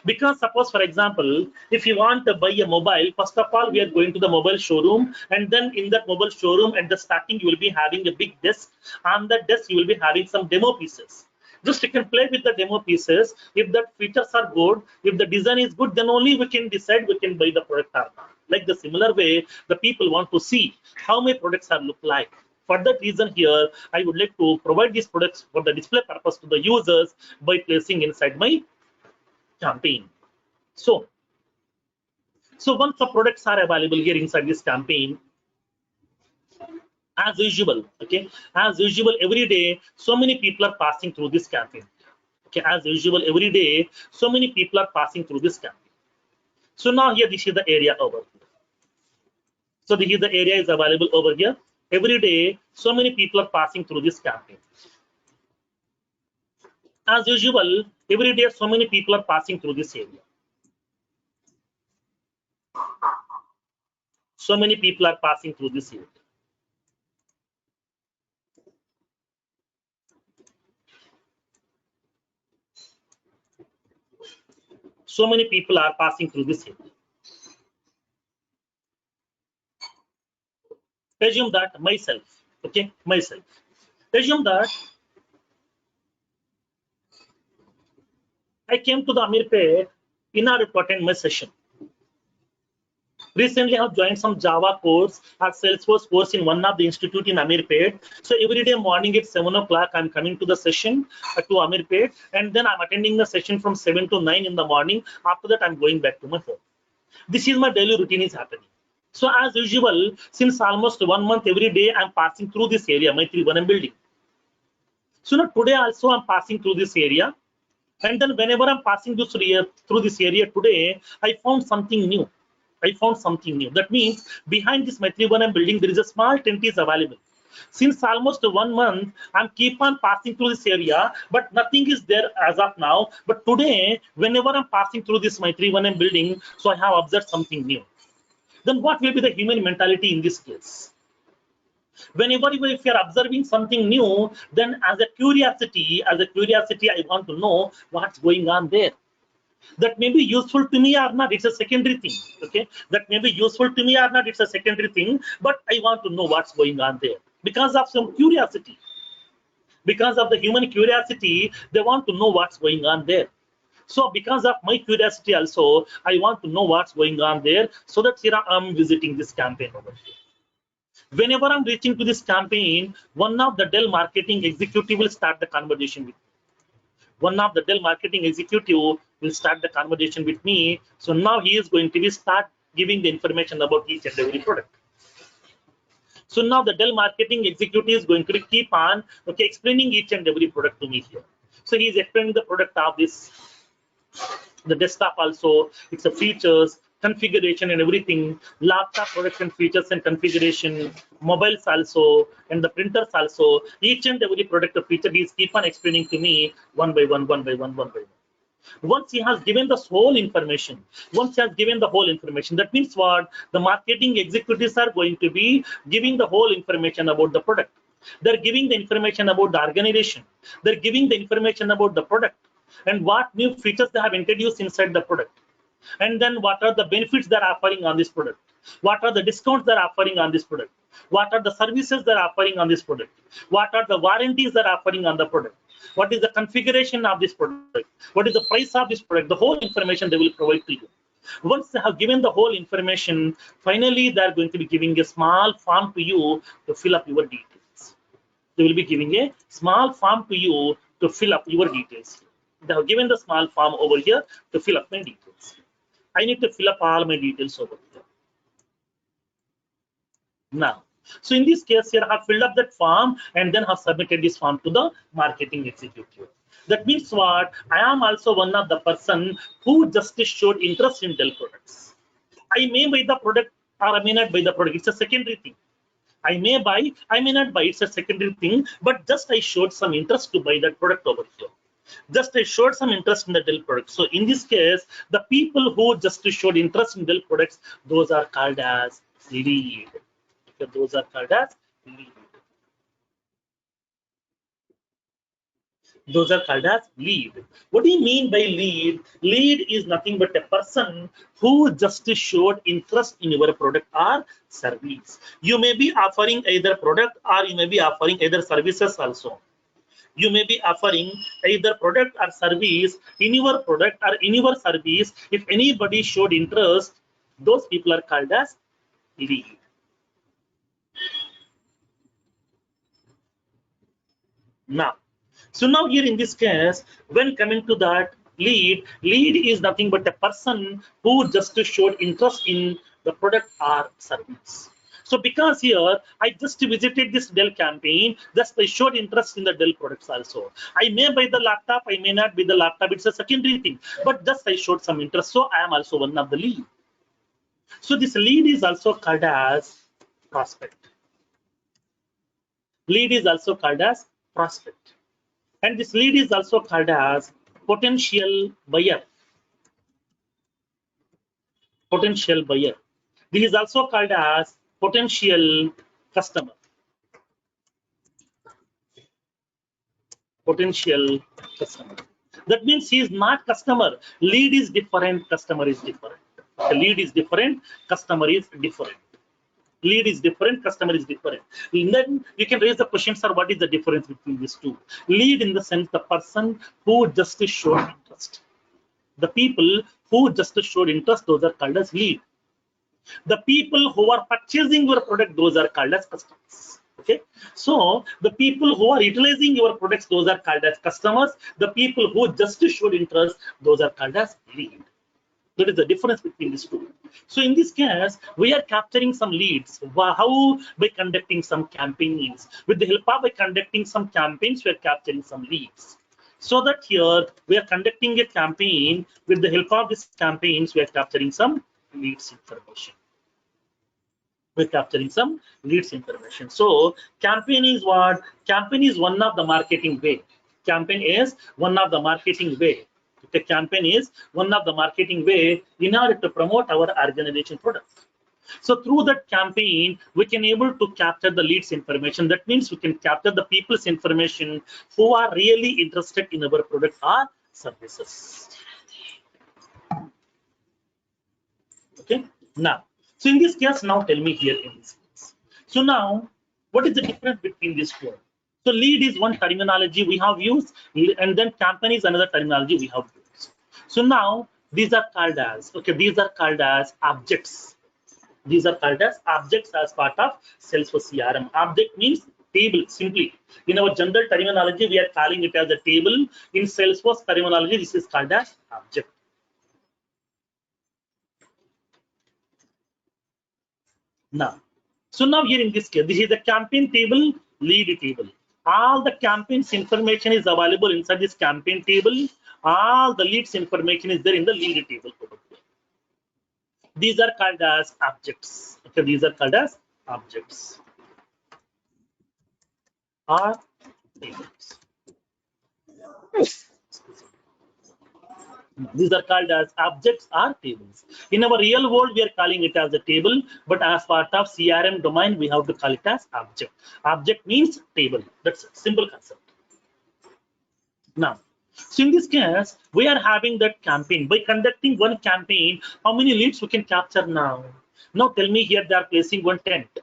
Because suppose, for example, if you want to buy a mobile, first of all, we are going to the mobile showroom, and then in that mobile showroom at the starting, you will be having a big desk. On that desk, you will be having some demo pieces. Just you can play with the demo pieces. If the features are good, if the design is good, then only we can decide we can buy the product or not. Like the similar way, the people want to see how my products are look like. For that reason here, I would like to provide these products for the display purpose to the users by placing inside my campaign. So once the products are available here inside this campaign, as usual, okay, as usual, every day, so many people are passing through this campaign. Okay, as usual, every day, so many people are passing through this campaign. So now here, this is the area over here. So this is the area is available over here. Every day, so many people are passing through this campaign. As usual, every day, so many people are passing through this area. So many people are passing through this area. So many people are passing through this area. Assume that myself, okay, myself. Assume that I came to the Amirpet in order to attend my session. Recently, I have joined some Java course or Salesforce course in one of the institute in Amirpet. So every day morning at 7 o'clock, I'm coming to the session to Amirpet, and then I'm attending the session from 7 to 9 in the morning. After that, I'm going back to my home. This is my daily routine is happening. So as usual, since almost 1 month, every day I'm passing through this area, my 3-1M building. So now today also I'm passing through this area. And then whenever I'm passing through this area today, I found something new. I found something new. That means behind this my 3-1M building, there is a small tent is available. Since almost 1 month, I'm keep on passing through this area, but nothing is there as of now. But today, whenever I'm passing through this my 3-1M building, so I have observed something new. Then what will be the human mentality in this case? Whenever if you're observing something new, then as a curiosity, I want to know what's going on there. That may be useful to me or not, it's a secondary thing. Okay, that may be useful to me or not, it's a secondary thing, but I want to know what's going on there because of some curiosity. Because of the human curiosity, they want to know what's going on there. So because of my curiosity also, I want to know what's going on there. So that here I'm visiting this campaign over here. Whenever I'm reaching to this campaign, one of the Dell marketing executive will start the conversation with me. One of the Dell marketing executive will start the conversation with me. So now he is going to be start giving the information about each and every product. So now the Dell marketing executive is going to keep on explaining each and every product to me here. So he is explaining the product of this, the desktop also, it's the features, configuration and everything, laptop production features and configuration, mobiles also, and the printers also. Each and every product feature he is keep on explaining to me one by one. Once he has given the whole information, that means what? The marketing executives are going to be giving the whole information about the product. They're giving the information about the organization. They're giving the information about the product and what new features they have introduced inside the product. And then what are the benefits they're offering on this product? What are the discounts they're offering on this product? What are the services they're offering on this product? What are the warranties they're offering on the product? What is the configuration of this product? What is the price of this product? The whole information they will provide to you. Once they have given the whole information, finally they're going to be giving a small form to you to fill up your details. They will be giving a small form to you to fill up your details. They have given the small form over here to fill up my details. I need to fill up all my details over here. Now, so in this case here, I have filled up that form and then have submitted this form to the marketing executive. That means what? I am also one of the person who just showed interest in Dell products. I may buy the product or I may not buy the product. It's a secondary thing. I may buy, I may not buy. It's a secondary thing, but just I showed some interest to buy that product over here. Just I showed some interest in the Dell product. So in this case, the people who just showed interest in Dell products, those are called as lead. Okay, those are called as lead. Those are called as lead. What do you mean by lead? Lead is nothing but a person who just showed interest in your product or service. You may be offering either product or you may be offering either services also. You may be offering either product or service. In your product or in your service, if anybody showed interest, those people are called as lead. Now, so now here in this case, when coming to that lead is nothing but a person who just showed interest in the product or service. So because here I just visited this Dell campaign, just I showed interest in the Dell products also. I may buy the laptop, I may not buy the laptop, it's a secondary thing, but just I showed some interest, so I am also one of the lead. So this lead is also called as prospect. Lead is also called as prospect. And this lead is also called as potential buyer. Potential buyer. This is also called as potential customer. Potential customer. That means he is not customer. Lead is different, customer is different. The lead is different, customer is different. Lead is different, customer is different. And then you can raise the question, sir, what is the difference between these two? Lead in the sense the person who just showed interest. The people who just showed interest, those are called as lead. The people who are purchasing your product, those are called as customers. Okay, so the people who are utilizing your products, those are called as customers. The people who just showed interest, those are called as lead. That is the difference between these two. So in this case, we are capturing some leads. How? By conducting some campaigns. With the help of by conducting some campaigns, we are capturing some leads. So that here we are conducting a campaign. With the help of these campaigns, we are capturing some leads information. We're capturing some leads information. So campaign is what? Campaign is one of the marketing way. Campaign is one of the marketing way. The campaign is one of the marketing way in order to promote our organization product. So through that campaign, we can able to capture the leads information. That means we can capture the people's information who are really interested in our product or services. Okay. Now, so in this case, now tell me here in this case. So now, what is the difference between these two? So lead is one terminology we have used, and then campaign is another terminology we have used. So now these are called as, okay, these are called as objects. These are called as objects as part of Salesforce CRM. Object means table, simply. In our general terminology, we are calling it as a table. In Salesforce terminology, this is called as object. Now, so now here in this case, this is the campaign table, lead table. All the campaigns information is available inside this campaign table. All the leads information is there in the lead table. These are called as objects. Okay, these are called as objects or tables. These are called as objects or tables. In our real world, we are calling it as a table, but as part of CRM domain, we have to call it as object. Object means table. That's a simple concept. Now, so in this case, we are having that campaign. By conducting one campaign, how many leads we can capture now? Now tell me here they are placing one tent.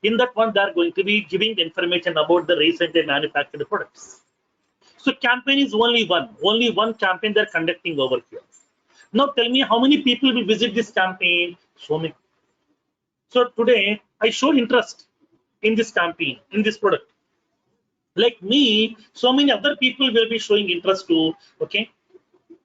In that one, they are going to be giving the information about the recently manufactured products. So campaign is only one campaign they're conducting over here. Now tell me how many people will visit this campaign? So many. So today I showed interest in this campaign, in this product. Like me, so many other people will be showing interest to, okay,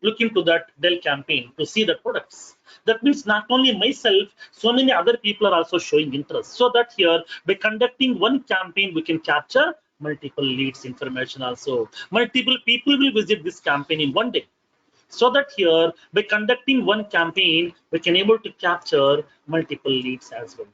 look into that Dell campaign to see the products. That means not only myself, so many other people are also showing interest. So that here, by conducting one campaign, we can capture multiple leads information also. Multiple people will visit this campaign in one day. So that here, by conducting one campaign, we can able to capture multiple leads as well.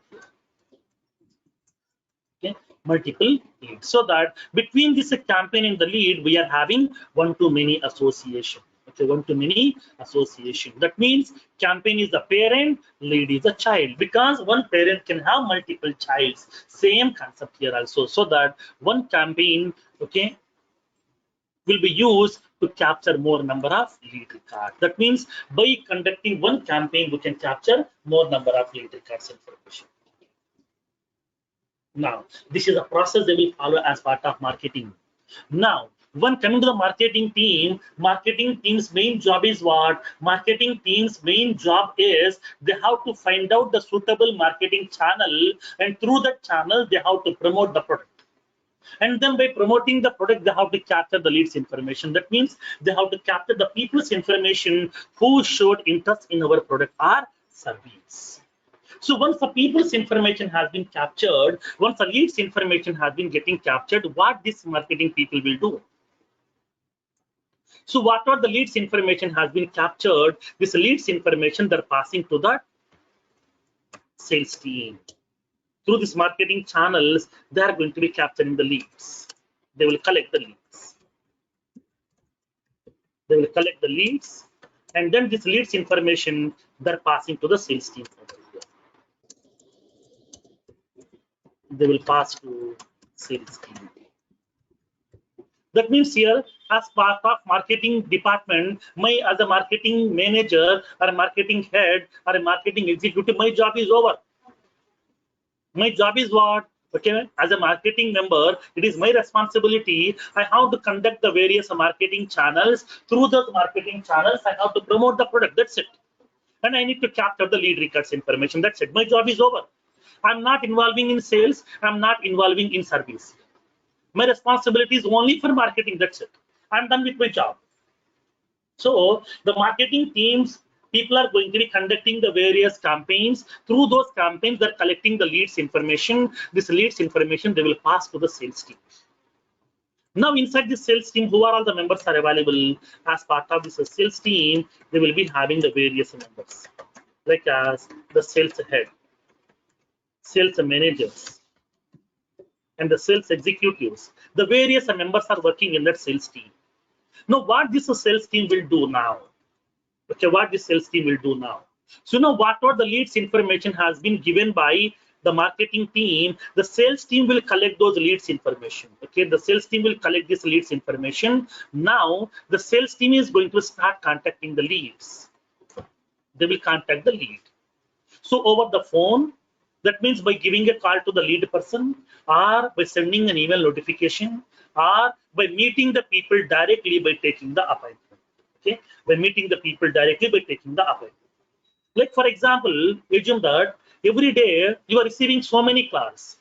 Okay, multiple leads. So that between this campaign and the lead, we are having one-to-many association. Okay, one-to-many association. That means campaign is the parent, lead is a child, because one parent can have multiple childs. Same concept here also. So that one campaign, okay, will be used to capture more number of lead records. That means by conducting one campaign, we can capture more number of lead records information. Now, this is a process they will follow as part of marketing. Now, when coming to the marketing team's main job is what? Marketing team's main job is they have to find out the suitable marketing channel, and through that channel, they have to promote the product. And then by promoting the product, they have to capture the leads information. That means they have to capture the people's information who showed interest in our product or service. So once the people's information has been captured, once the leads information has been getting captured, what this marketing people will do? So whatever the leads information has been captured, this leads information they're passing to the sales team. Through these marketing channels, they are going to be capturing the leads. They will collect the leads. They will collect the leads, and then this leads information they're passing to the sales team. They will pass to sales team. That means here, as part of marketing department, as a marketing manager or a marketing head or a marketing executive, my job is over. My job is what? Okay, as a marketing member, it is my responsibility. I have to conduct the various marketing channels. Through those marketing channels, I have to promote the product. That's it. And I need to capture the lead records information. That's it. My job is over. I'm not involving in sales. I'm not involving in service. My responsibility is only for marketing. That's it. I'm done with my job. So the marketing teams, people are going to be conducting the various campaigns. Through those campaigns, they're collecting the leads information. This leads information they will pass to the sales team. Now inside the sales team, who are all the members are available as part of this sales team? They will be having the various members, like as the sales head, sales managers, and the sales executives. The various members are working in that sales team. Now, what this sales team will do now? Okay, what this sales team will do now? So now, whatever the leads information has been given by the marketing team, the sales team will collect those leads information. Okay, the sales team will collect this leads information. Now, the sales team is going to start contacting the leads. They will contact the lead. So over the phone, that means by giving a call to the lead person, or by sending an email notification, or by meeting the people directly by taking the appointment. Okay, by meeting the people directly by taking the appointment. Like for example, assume that every day you are receiving so many calls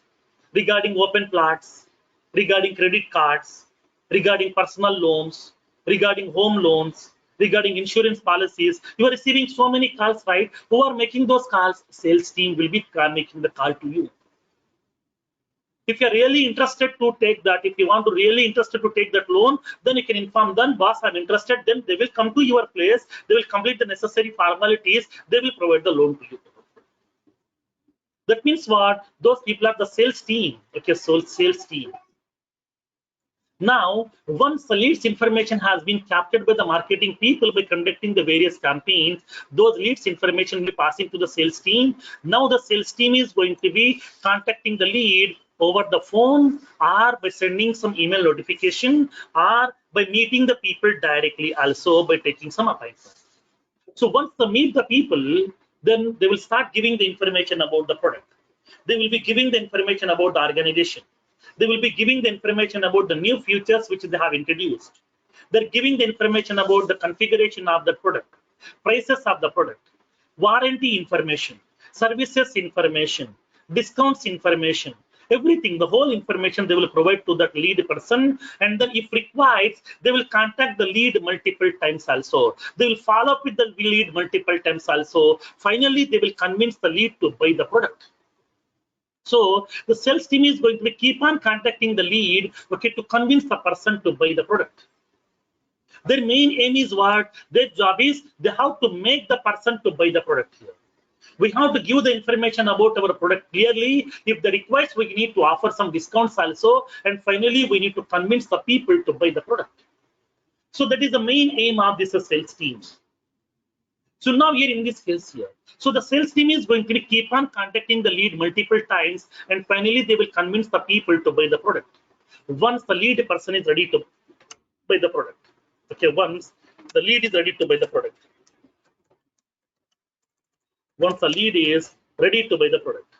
regarding open plots, regarding credit cards, regarding personal loans, regarding home loans, regarding insurance policies. You are receiving so many calls, right? Who are making those calls? Sales team will be making the call to you. If you're really interested to take that, if you want to really interested to take that loan, then you can inform them, boss, I'm interested. Then they will come to your place. They will complete the necessary formalities. They will provide the loan to you. That means what? Those people are the sales team. Okay, so sales team. Now, once the leads information has been captured by the marketing people by conducting the various campaigns, those leads information will be passing to the sales team. Now the sales team is going to be contacting the lead over the phone, or by sending some email notification, or by meeting the people directly, also by taking some appointment. So once they meet the people, then they will start giving the information about the product. They will be giving the information about the organization. They will be giving the information about the new features which they have introduced. They're giving the information about the configuration of the product, prices of the product, warranty information, services information, discounts information, everything, the whole information they will provide to that lead person. And then if required, they will contact the lead multiple times also. They will follow up with the lead multiple times also. Finally, they will convince the lead to buy the product. So the sales team is going to keep on contacting the lead, okay, to convince the person to buy the product. Their main aim is what? Their job is they have to make the person to buy the product here. We have to give the information about our product clearly. If the requires, we need to offer some discounts also. And finally, we need to convince the people to buy the product. So that is the main aim of this sales team. So now here in this case here, so the sales team is going to keep on contacting the lead multiple times, and finally they will convince the people to buy the product. Once the lead person is ready to buy the product, okay, once the lead is ready to buy the product, once the lead is ready to buy the product,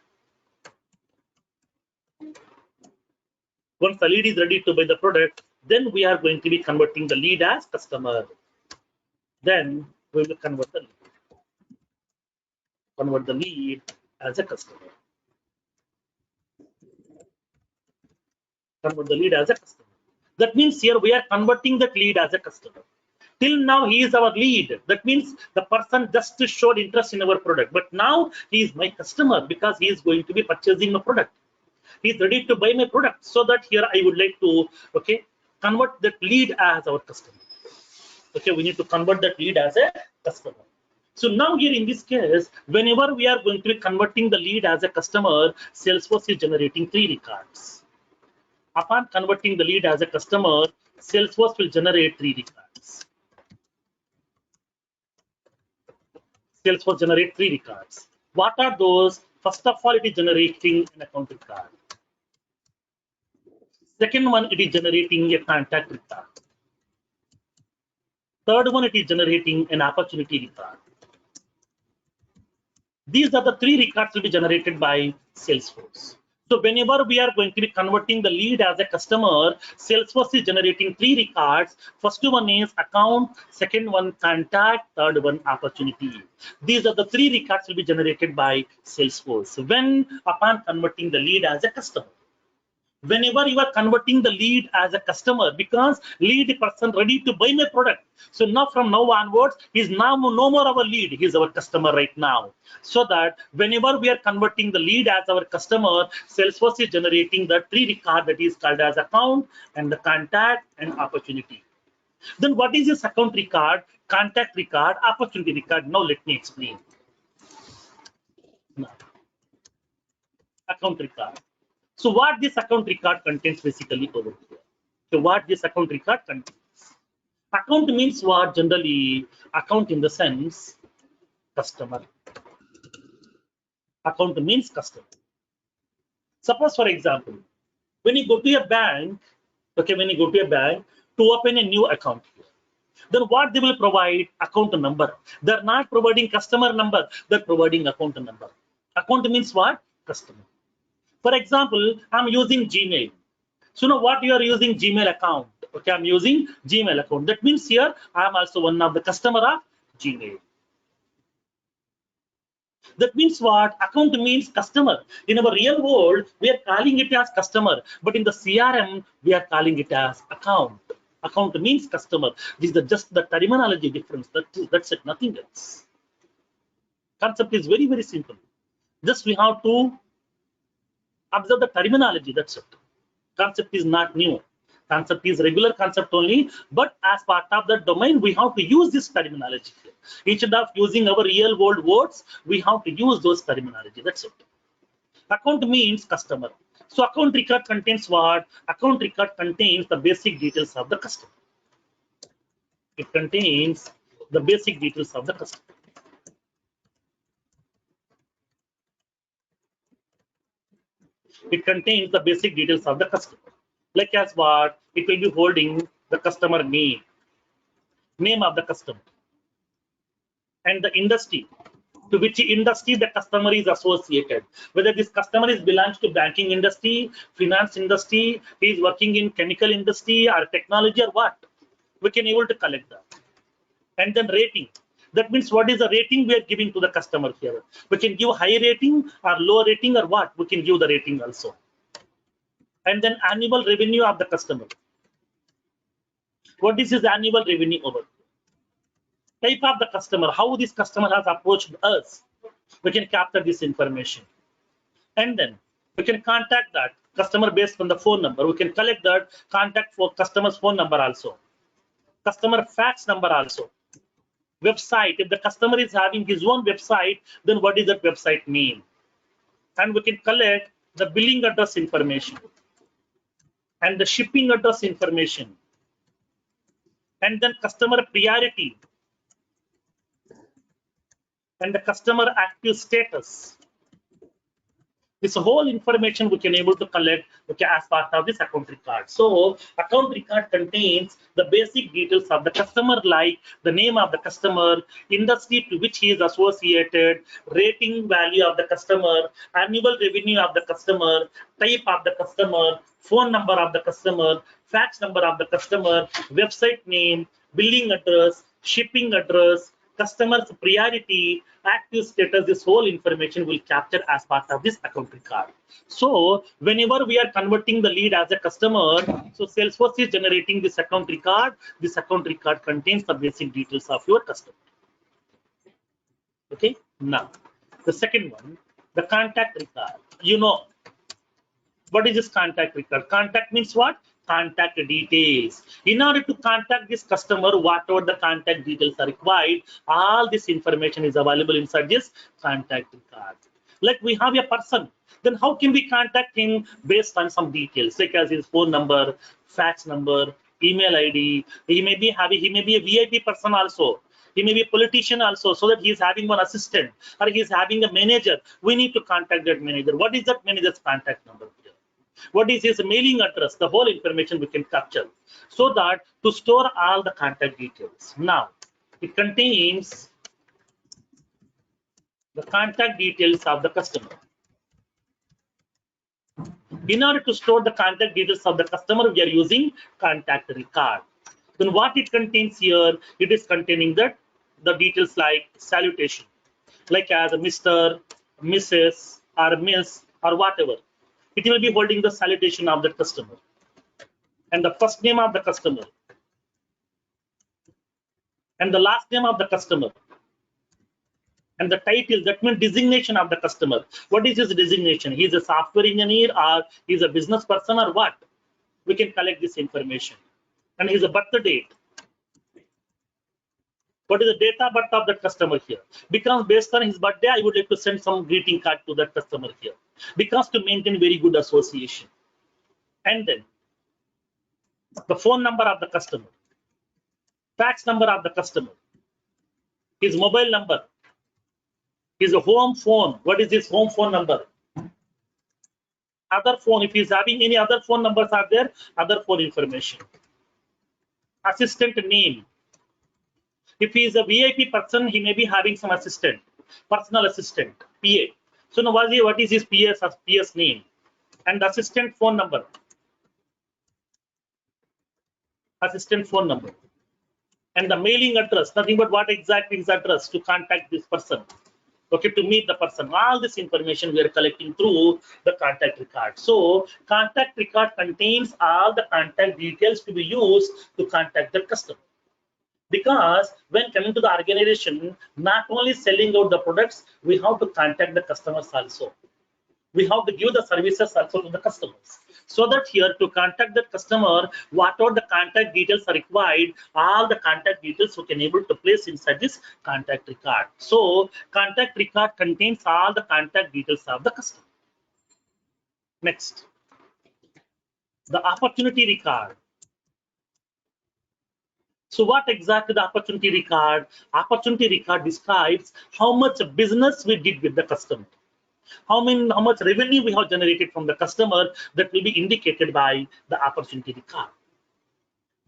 once the lead is ready to buy the product, then we are going to be converting the lead as customer. Then we will convert the lead as a customer. Convert the lead as a customer. That means here we are converting that lead as a customer. Till now he is our lead. That means the person just showed interest in our product, but now he is my customer because he is going to be purchasing my product. He is ready to buy my product. So that here I would like to convert that lead as our customer. We need to convert that lead as a customer. So now here in this case, whenever we are going to be converting the lead as a customer, Salesforce is generating 3 records. Upon converting the lead as a customer, Salesforce will generate 3 records. Salesforce generate 3 records. What are those? First of all, it is generating an account record. Second one, it is generating a contact record. Third one, it is generating an opportunity record. These are the 3 records will be generated by Salesforce. So whenever we are going to be converting the lead as a customer, Salesforce is generating 3 records. First one is account, second one contact, third one opportunity. These are the 3 records will be generated by Salesforce when upon converting the lead as a customer. Whenever you are converting the lead as a customer, because lead person ready to buy my product. So now from now onwards, he's now no more our lead, he's our customer right now. So that whenever we are converting the lead as our customer, Salesforce is generating the 3 record that is called as account and the contact and opportunity. Then what is this account record, contact record, opportunity record? Now let me explain. Now, account record. So what this account record contains basically over here. So what this account record contains. Account means what? Generally, account in the sense customer. Account means customer. Suppose for example, when you go to a bank, when you go to a bank to open a new account here, then what they will provide? Account number. They're not providing customer number, they're providing account number. Account means what? Customer. For example, I'm using Gmail. So now what you are using Gmail account? I'm using Gmail account. That means here I am also one of the customer of Gmail. That means what? Account means customer. In our real world, we are calling it as customer, but in the CRM, we are calling it as account. Account means customer. This is just the terminology difference. That's it, nothing else. Concept is very, very simple. Just we have to observe the terminology, that's it. Concept is not new. Concept is regular concept only, but as part of the domain, we have to use this terminology. Instead of using our real world words, we have to use those terminology, that's it. Account means customer. So account record contains what? Account record contains the basic details of the customer. It contains the basic details of the customer. It contains the basic details of the customer. Like as what? It will be holding the customer name of the customer, and the industry, to which industry the customer is associated. Whether this customer belongs to banking industry, finance industry, he is working in chemical industry or technology or what. We can able to collect that. And then rating. That means what is the rating we are giving to the customer here. We can give high rating or low rating or what. We can give the rating also. And then annual revenue of the customer. What is his annual revenue over? Type of the customer, how this customer has approached us. We can capture this information. And then we can contact that customer based on the phone number. We can collect that contact for customer's phone number also. Customer fax number also. Website, if the customer is having his own website, then what is that website name? And we can collect the billing address information and the shipping address information, and then customer priority and the customer active status. This whole information we can able to collect as part of this account record. So account record contains the basic details of the customer, like the name of the customer, industry to which he is associated, rating value of the customer, annual revenue of the customer, type of the customer, phone number of the customer, fax number of the customer, website name, billing address, shipping address, customer's priority, active status, this whole information will capture as part of this account record. So whenever we are converting the lead as a customer, so Salesforce is generating this account record. This account record contains the basic details of your customer. Okay, now the second one, the contact record. You know, what is this contact record? Contact means what? Contact details. In order to contact this customer, whatever the contact details are required, all this information is available inside this contact record. Like we have a person, then how can we contact him based on some details, like as his phone number, fax number, email ID. He may be a VIP person also. He may be a politician also, so that he is having one assistant or he is having a manager. We need to contact that manager. What is that manager's contact number here? What is his mailing address? The whole information we can capture, so that to store all the contact details. Now, it contains the contact details of the customer. In order to store the contact details of the customer, we are using contact record. Then what it contains here? It is containing the details like salutation, like as Mr., Mrs., or Miss, or whatever. It will be holding the salutation of the customer and the first name of the customer and the last name of the customer and the title, that means designation of the customer. What is his designation? He is a software engineer or he is a business person or what? We can collect this information. And his birth date. What is the date of birth of that customer here? Because based on his birthday, I would like to send some greeting card to that customer here. Because to maintain very good association. And then the phone number of the customer, fax number of the customer, his mobile number, his home phone. What is his home phone number? Other phone, if he's having any other phone numbers are there, other phone information. Assistant name. If he is a VIP person, he may be having some assistant, personal assistant, PA. So now what is his PA's name? And assistant phone number. Assistant phone number. And the mailing address, nothing but what exactly is address to contact this person. Okay, to meet the person. All this information we are collecting through the contact record. So contact record contains all the contact details to be used to contact the customer. Because when coming to the organization, not only selling out the products, we have to contact the customers also. We have to give the services also to the customers. So that here to contact the customer, whatever the contact details are required, all the contact details we can able to place inside this contact record. So contact record contains all the contact details of the customer. Next, the opportunity record. So what exactly the opportunity record? Opportunity record describes how much business we did with the customer. How much revenue we have generated from the customer, that will be indicated by the opportunity record.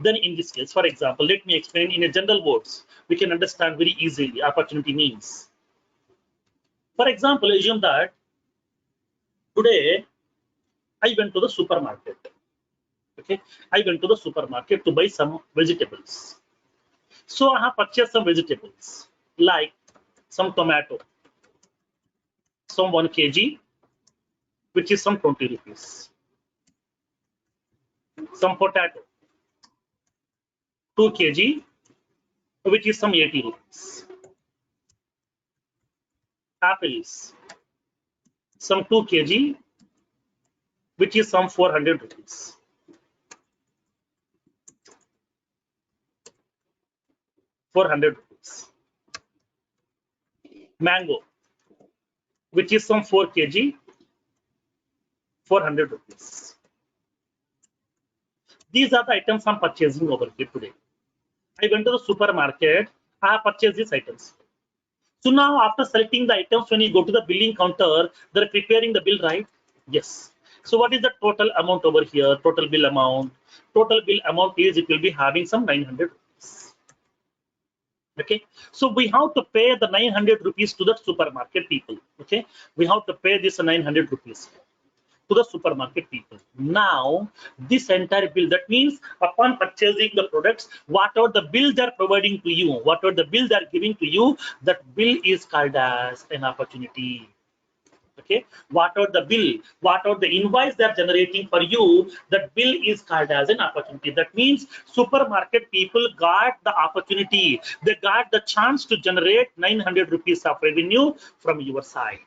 Then in this case, for example, let me explain in a general words. We can understand very easily opportunity means. For example, assume that today I went to the supermarket. Okay, I went to the supermarket to buy some vegetables. So I have purchased some vegetables like some tomato, some 1 kg, which is some 20 rupees. Some potato, 2 kg, which is some 80 rupees. Apples, some 2 kg, which is some 400 rupees. Mango, which is some 4 kg, 400 rupees. These are the items I'm purchasing over here today. I went to the supermarket, I have purchased these items. So now after selecting the items, when you go to the billing counter, they're preparing the bill, right? Yes. So what is the total amount over here? Total bill amount. Total bill amount is, it will be having some 900 rupees. Okay, so we have to pay the 900 rupees to the supermarket people. Okay, we have to pay this 900 rupees. to the supermarket people. Now, this entire bill, that means upon purchasing the products, whatever the bill they're providing to you, whatever the bill they're giving to you, that bill is called as an opportunity. Okay, whatever the bill, whatever the invoice they're generating for you, that bill is called as an opportunity. That means supermarket people got the opportunity, they got the chance to generate 900 rupees of revenue from your side.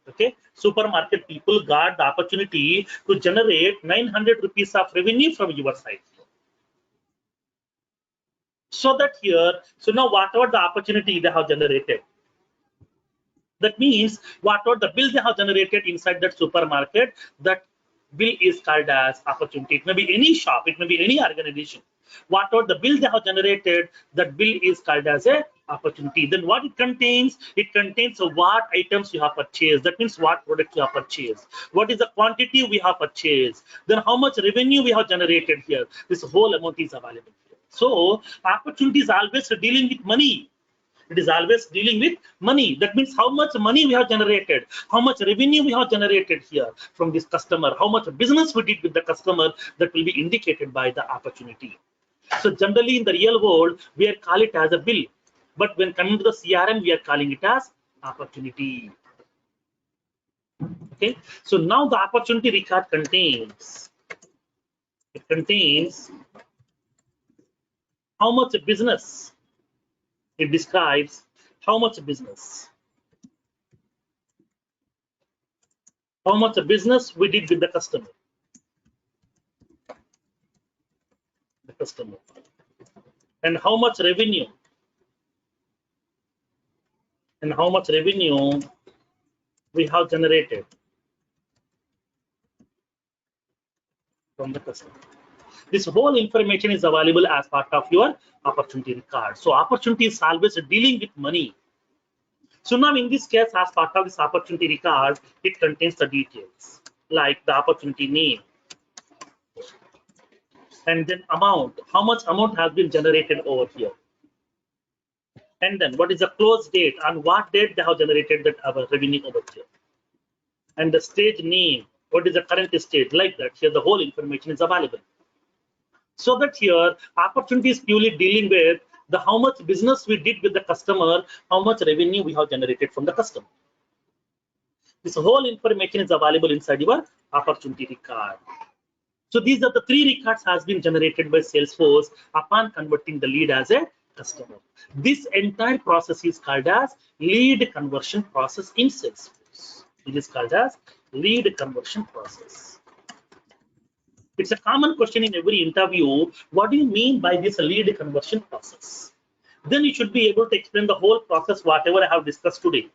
Okay, supermarket people got the opportunity to generate 900 rupees of revenue from your side. So that here, so now whatever the opportunity they have generated, that means whatever the bill they have generated inside that supermarket, that bill is called as opportunity. It may be any shop, it may be any organization. Whatever the bill they have generated, that bill is called as a opportunity. Then what it contains? It contains what items you have purchased. That means what product you have purchased. What is the quantity we have purchased. Then how much revenue we have generated here. This whole amount is available here. So opportunity is always dealing with money. It is always dealing with money. That means how much money we have generated, how much revenue we have generated here from this customer, how much business we did with the customer, that will be indicated by the opportunity. So generally in the real world, we are call it as a bill. But when coming to the CRM, we are calling it as opportunity. Okay. So now the opportunity record contains, it contains how much business. It describes how much business we did with the customer, and how much revenue, we have generated from the customer. This whole information is available as part of your opportunity record. So opportunity is always dealing with money. So now in this case, as part of this opportunity record, it contains the details like the opportunity name, and then amount, how much amount has been generated over here, and then what is the close date, on what date they have generated that our revenue over here, and the stage name, what is the current state, like that. Here the whole information is available. So that here opportunity is purely dealing with the how much business we did with the customer, how much revenue we have generated from the customer. This whole information is available inside your opportunity record. So these are the 3 records has been generated by Salesforce upon converting the lead as a customer. This entire process is called as lead conversion process in Salesforce. It is called as lead conversion process. It's a common question in every interview. What do you mean by this lead conversion process? Then you should be able to explain the whole process, whatever I have discussed today.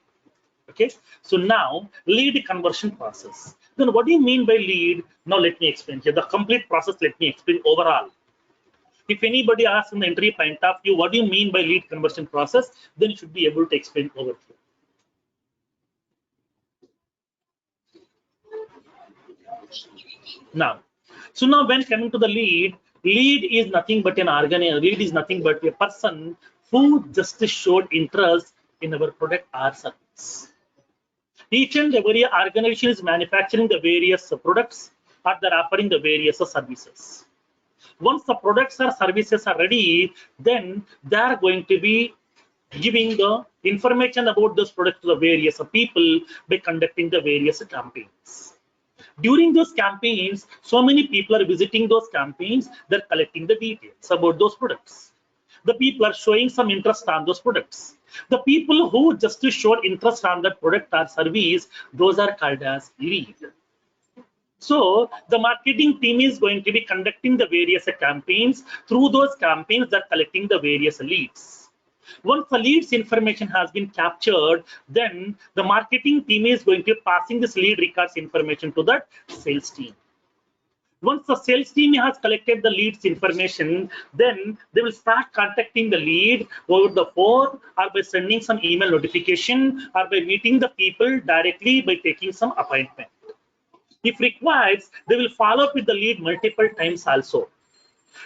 Okay, so now lead conversion process. Then what do you mean by lead? Now let me explain here the complete process. Let me explain overall. If anybody asks in the entry point of view, what do you mean by lead conversion process? Then you should be able to explain over here. Now, so now when coming to the lead is nothing but an organization. Lead is nothing but a person who just showed interest in our product or service. Each and every organization is manufacturing the various products or they're offering the various services. Once the products or services are ready, then they are going to be giving the information about those products to the various people by conducting the various campaigns. During those campaigns, so many people are visiting those campaigns, they're collecting the details about those products. The people are showing some interest on those products. The people who just showed interest on that product or service, those are called as lead. So the marketing team is going to be conducting the various campaigns. Through those campaigns, they're collecting the various leads. Once the leads information has been captured, then the marketing team is going to be passing this lead records information to the sales team. Once the sales team has collected the leads information, then they will start contacting the lead over the phone or by sending some email notification or by meeting the people directly by taking some appointment. If required, they will follow up with the lead multiple times also.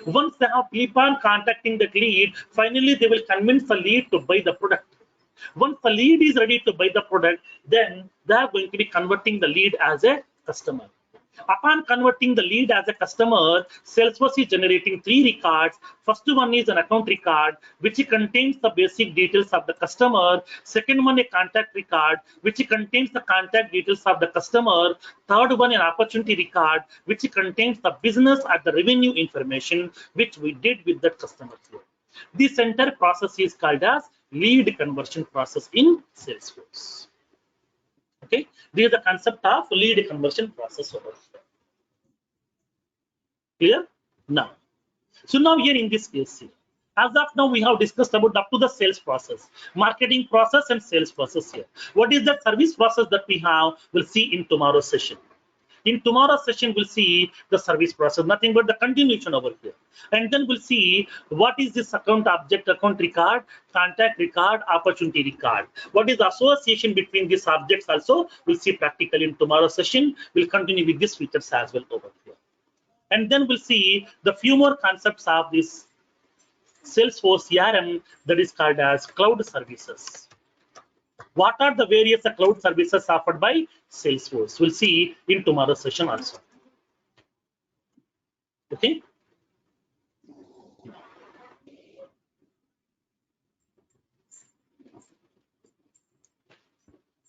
Once they have keep on contacting the lead, finally they will convince the lead to buy the product. Once the lead is ready to buy the product, then they are going to be converting the lead as a customer. Upon converting the lead as a customer, Salesforce is generating 3 records. First one is an account record, which contains the basic details of the customer. Second one, a contact record, which contains the contact details of the customer. Third one, an opportunity record, which contains the business and the revenue information, which we did with that customer flow. This entire process is called as lead conversion process in Salesforce. Okay, this is the concept of lead conversion process over here. Clear? Now, so now here in this case, here, as of now we have discussed about up to the sales process, marketing process and sales process here. What is that service process that we have? We'll see in tomorrow's session. In tomorrow's session, we'll see the service process, nothing but the continuation over here. And then we'll see what is this account object, account record, contact record, opportunity record. What is the association between these objects also? We'll see practically in tomorrow's session. We'll continue with these features as well over here. And then we'll see the few more concepts of this Salesforce CRM that is called as cloud services. What are the various cloud services offered by Salesforce? We'll see in tomorrow's session also. Okay.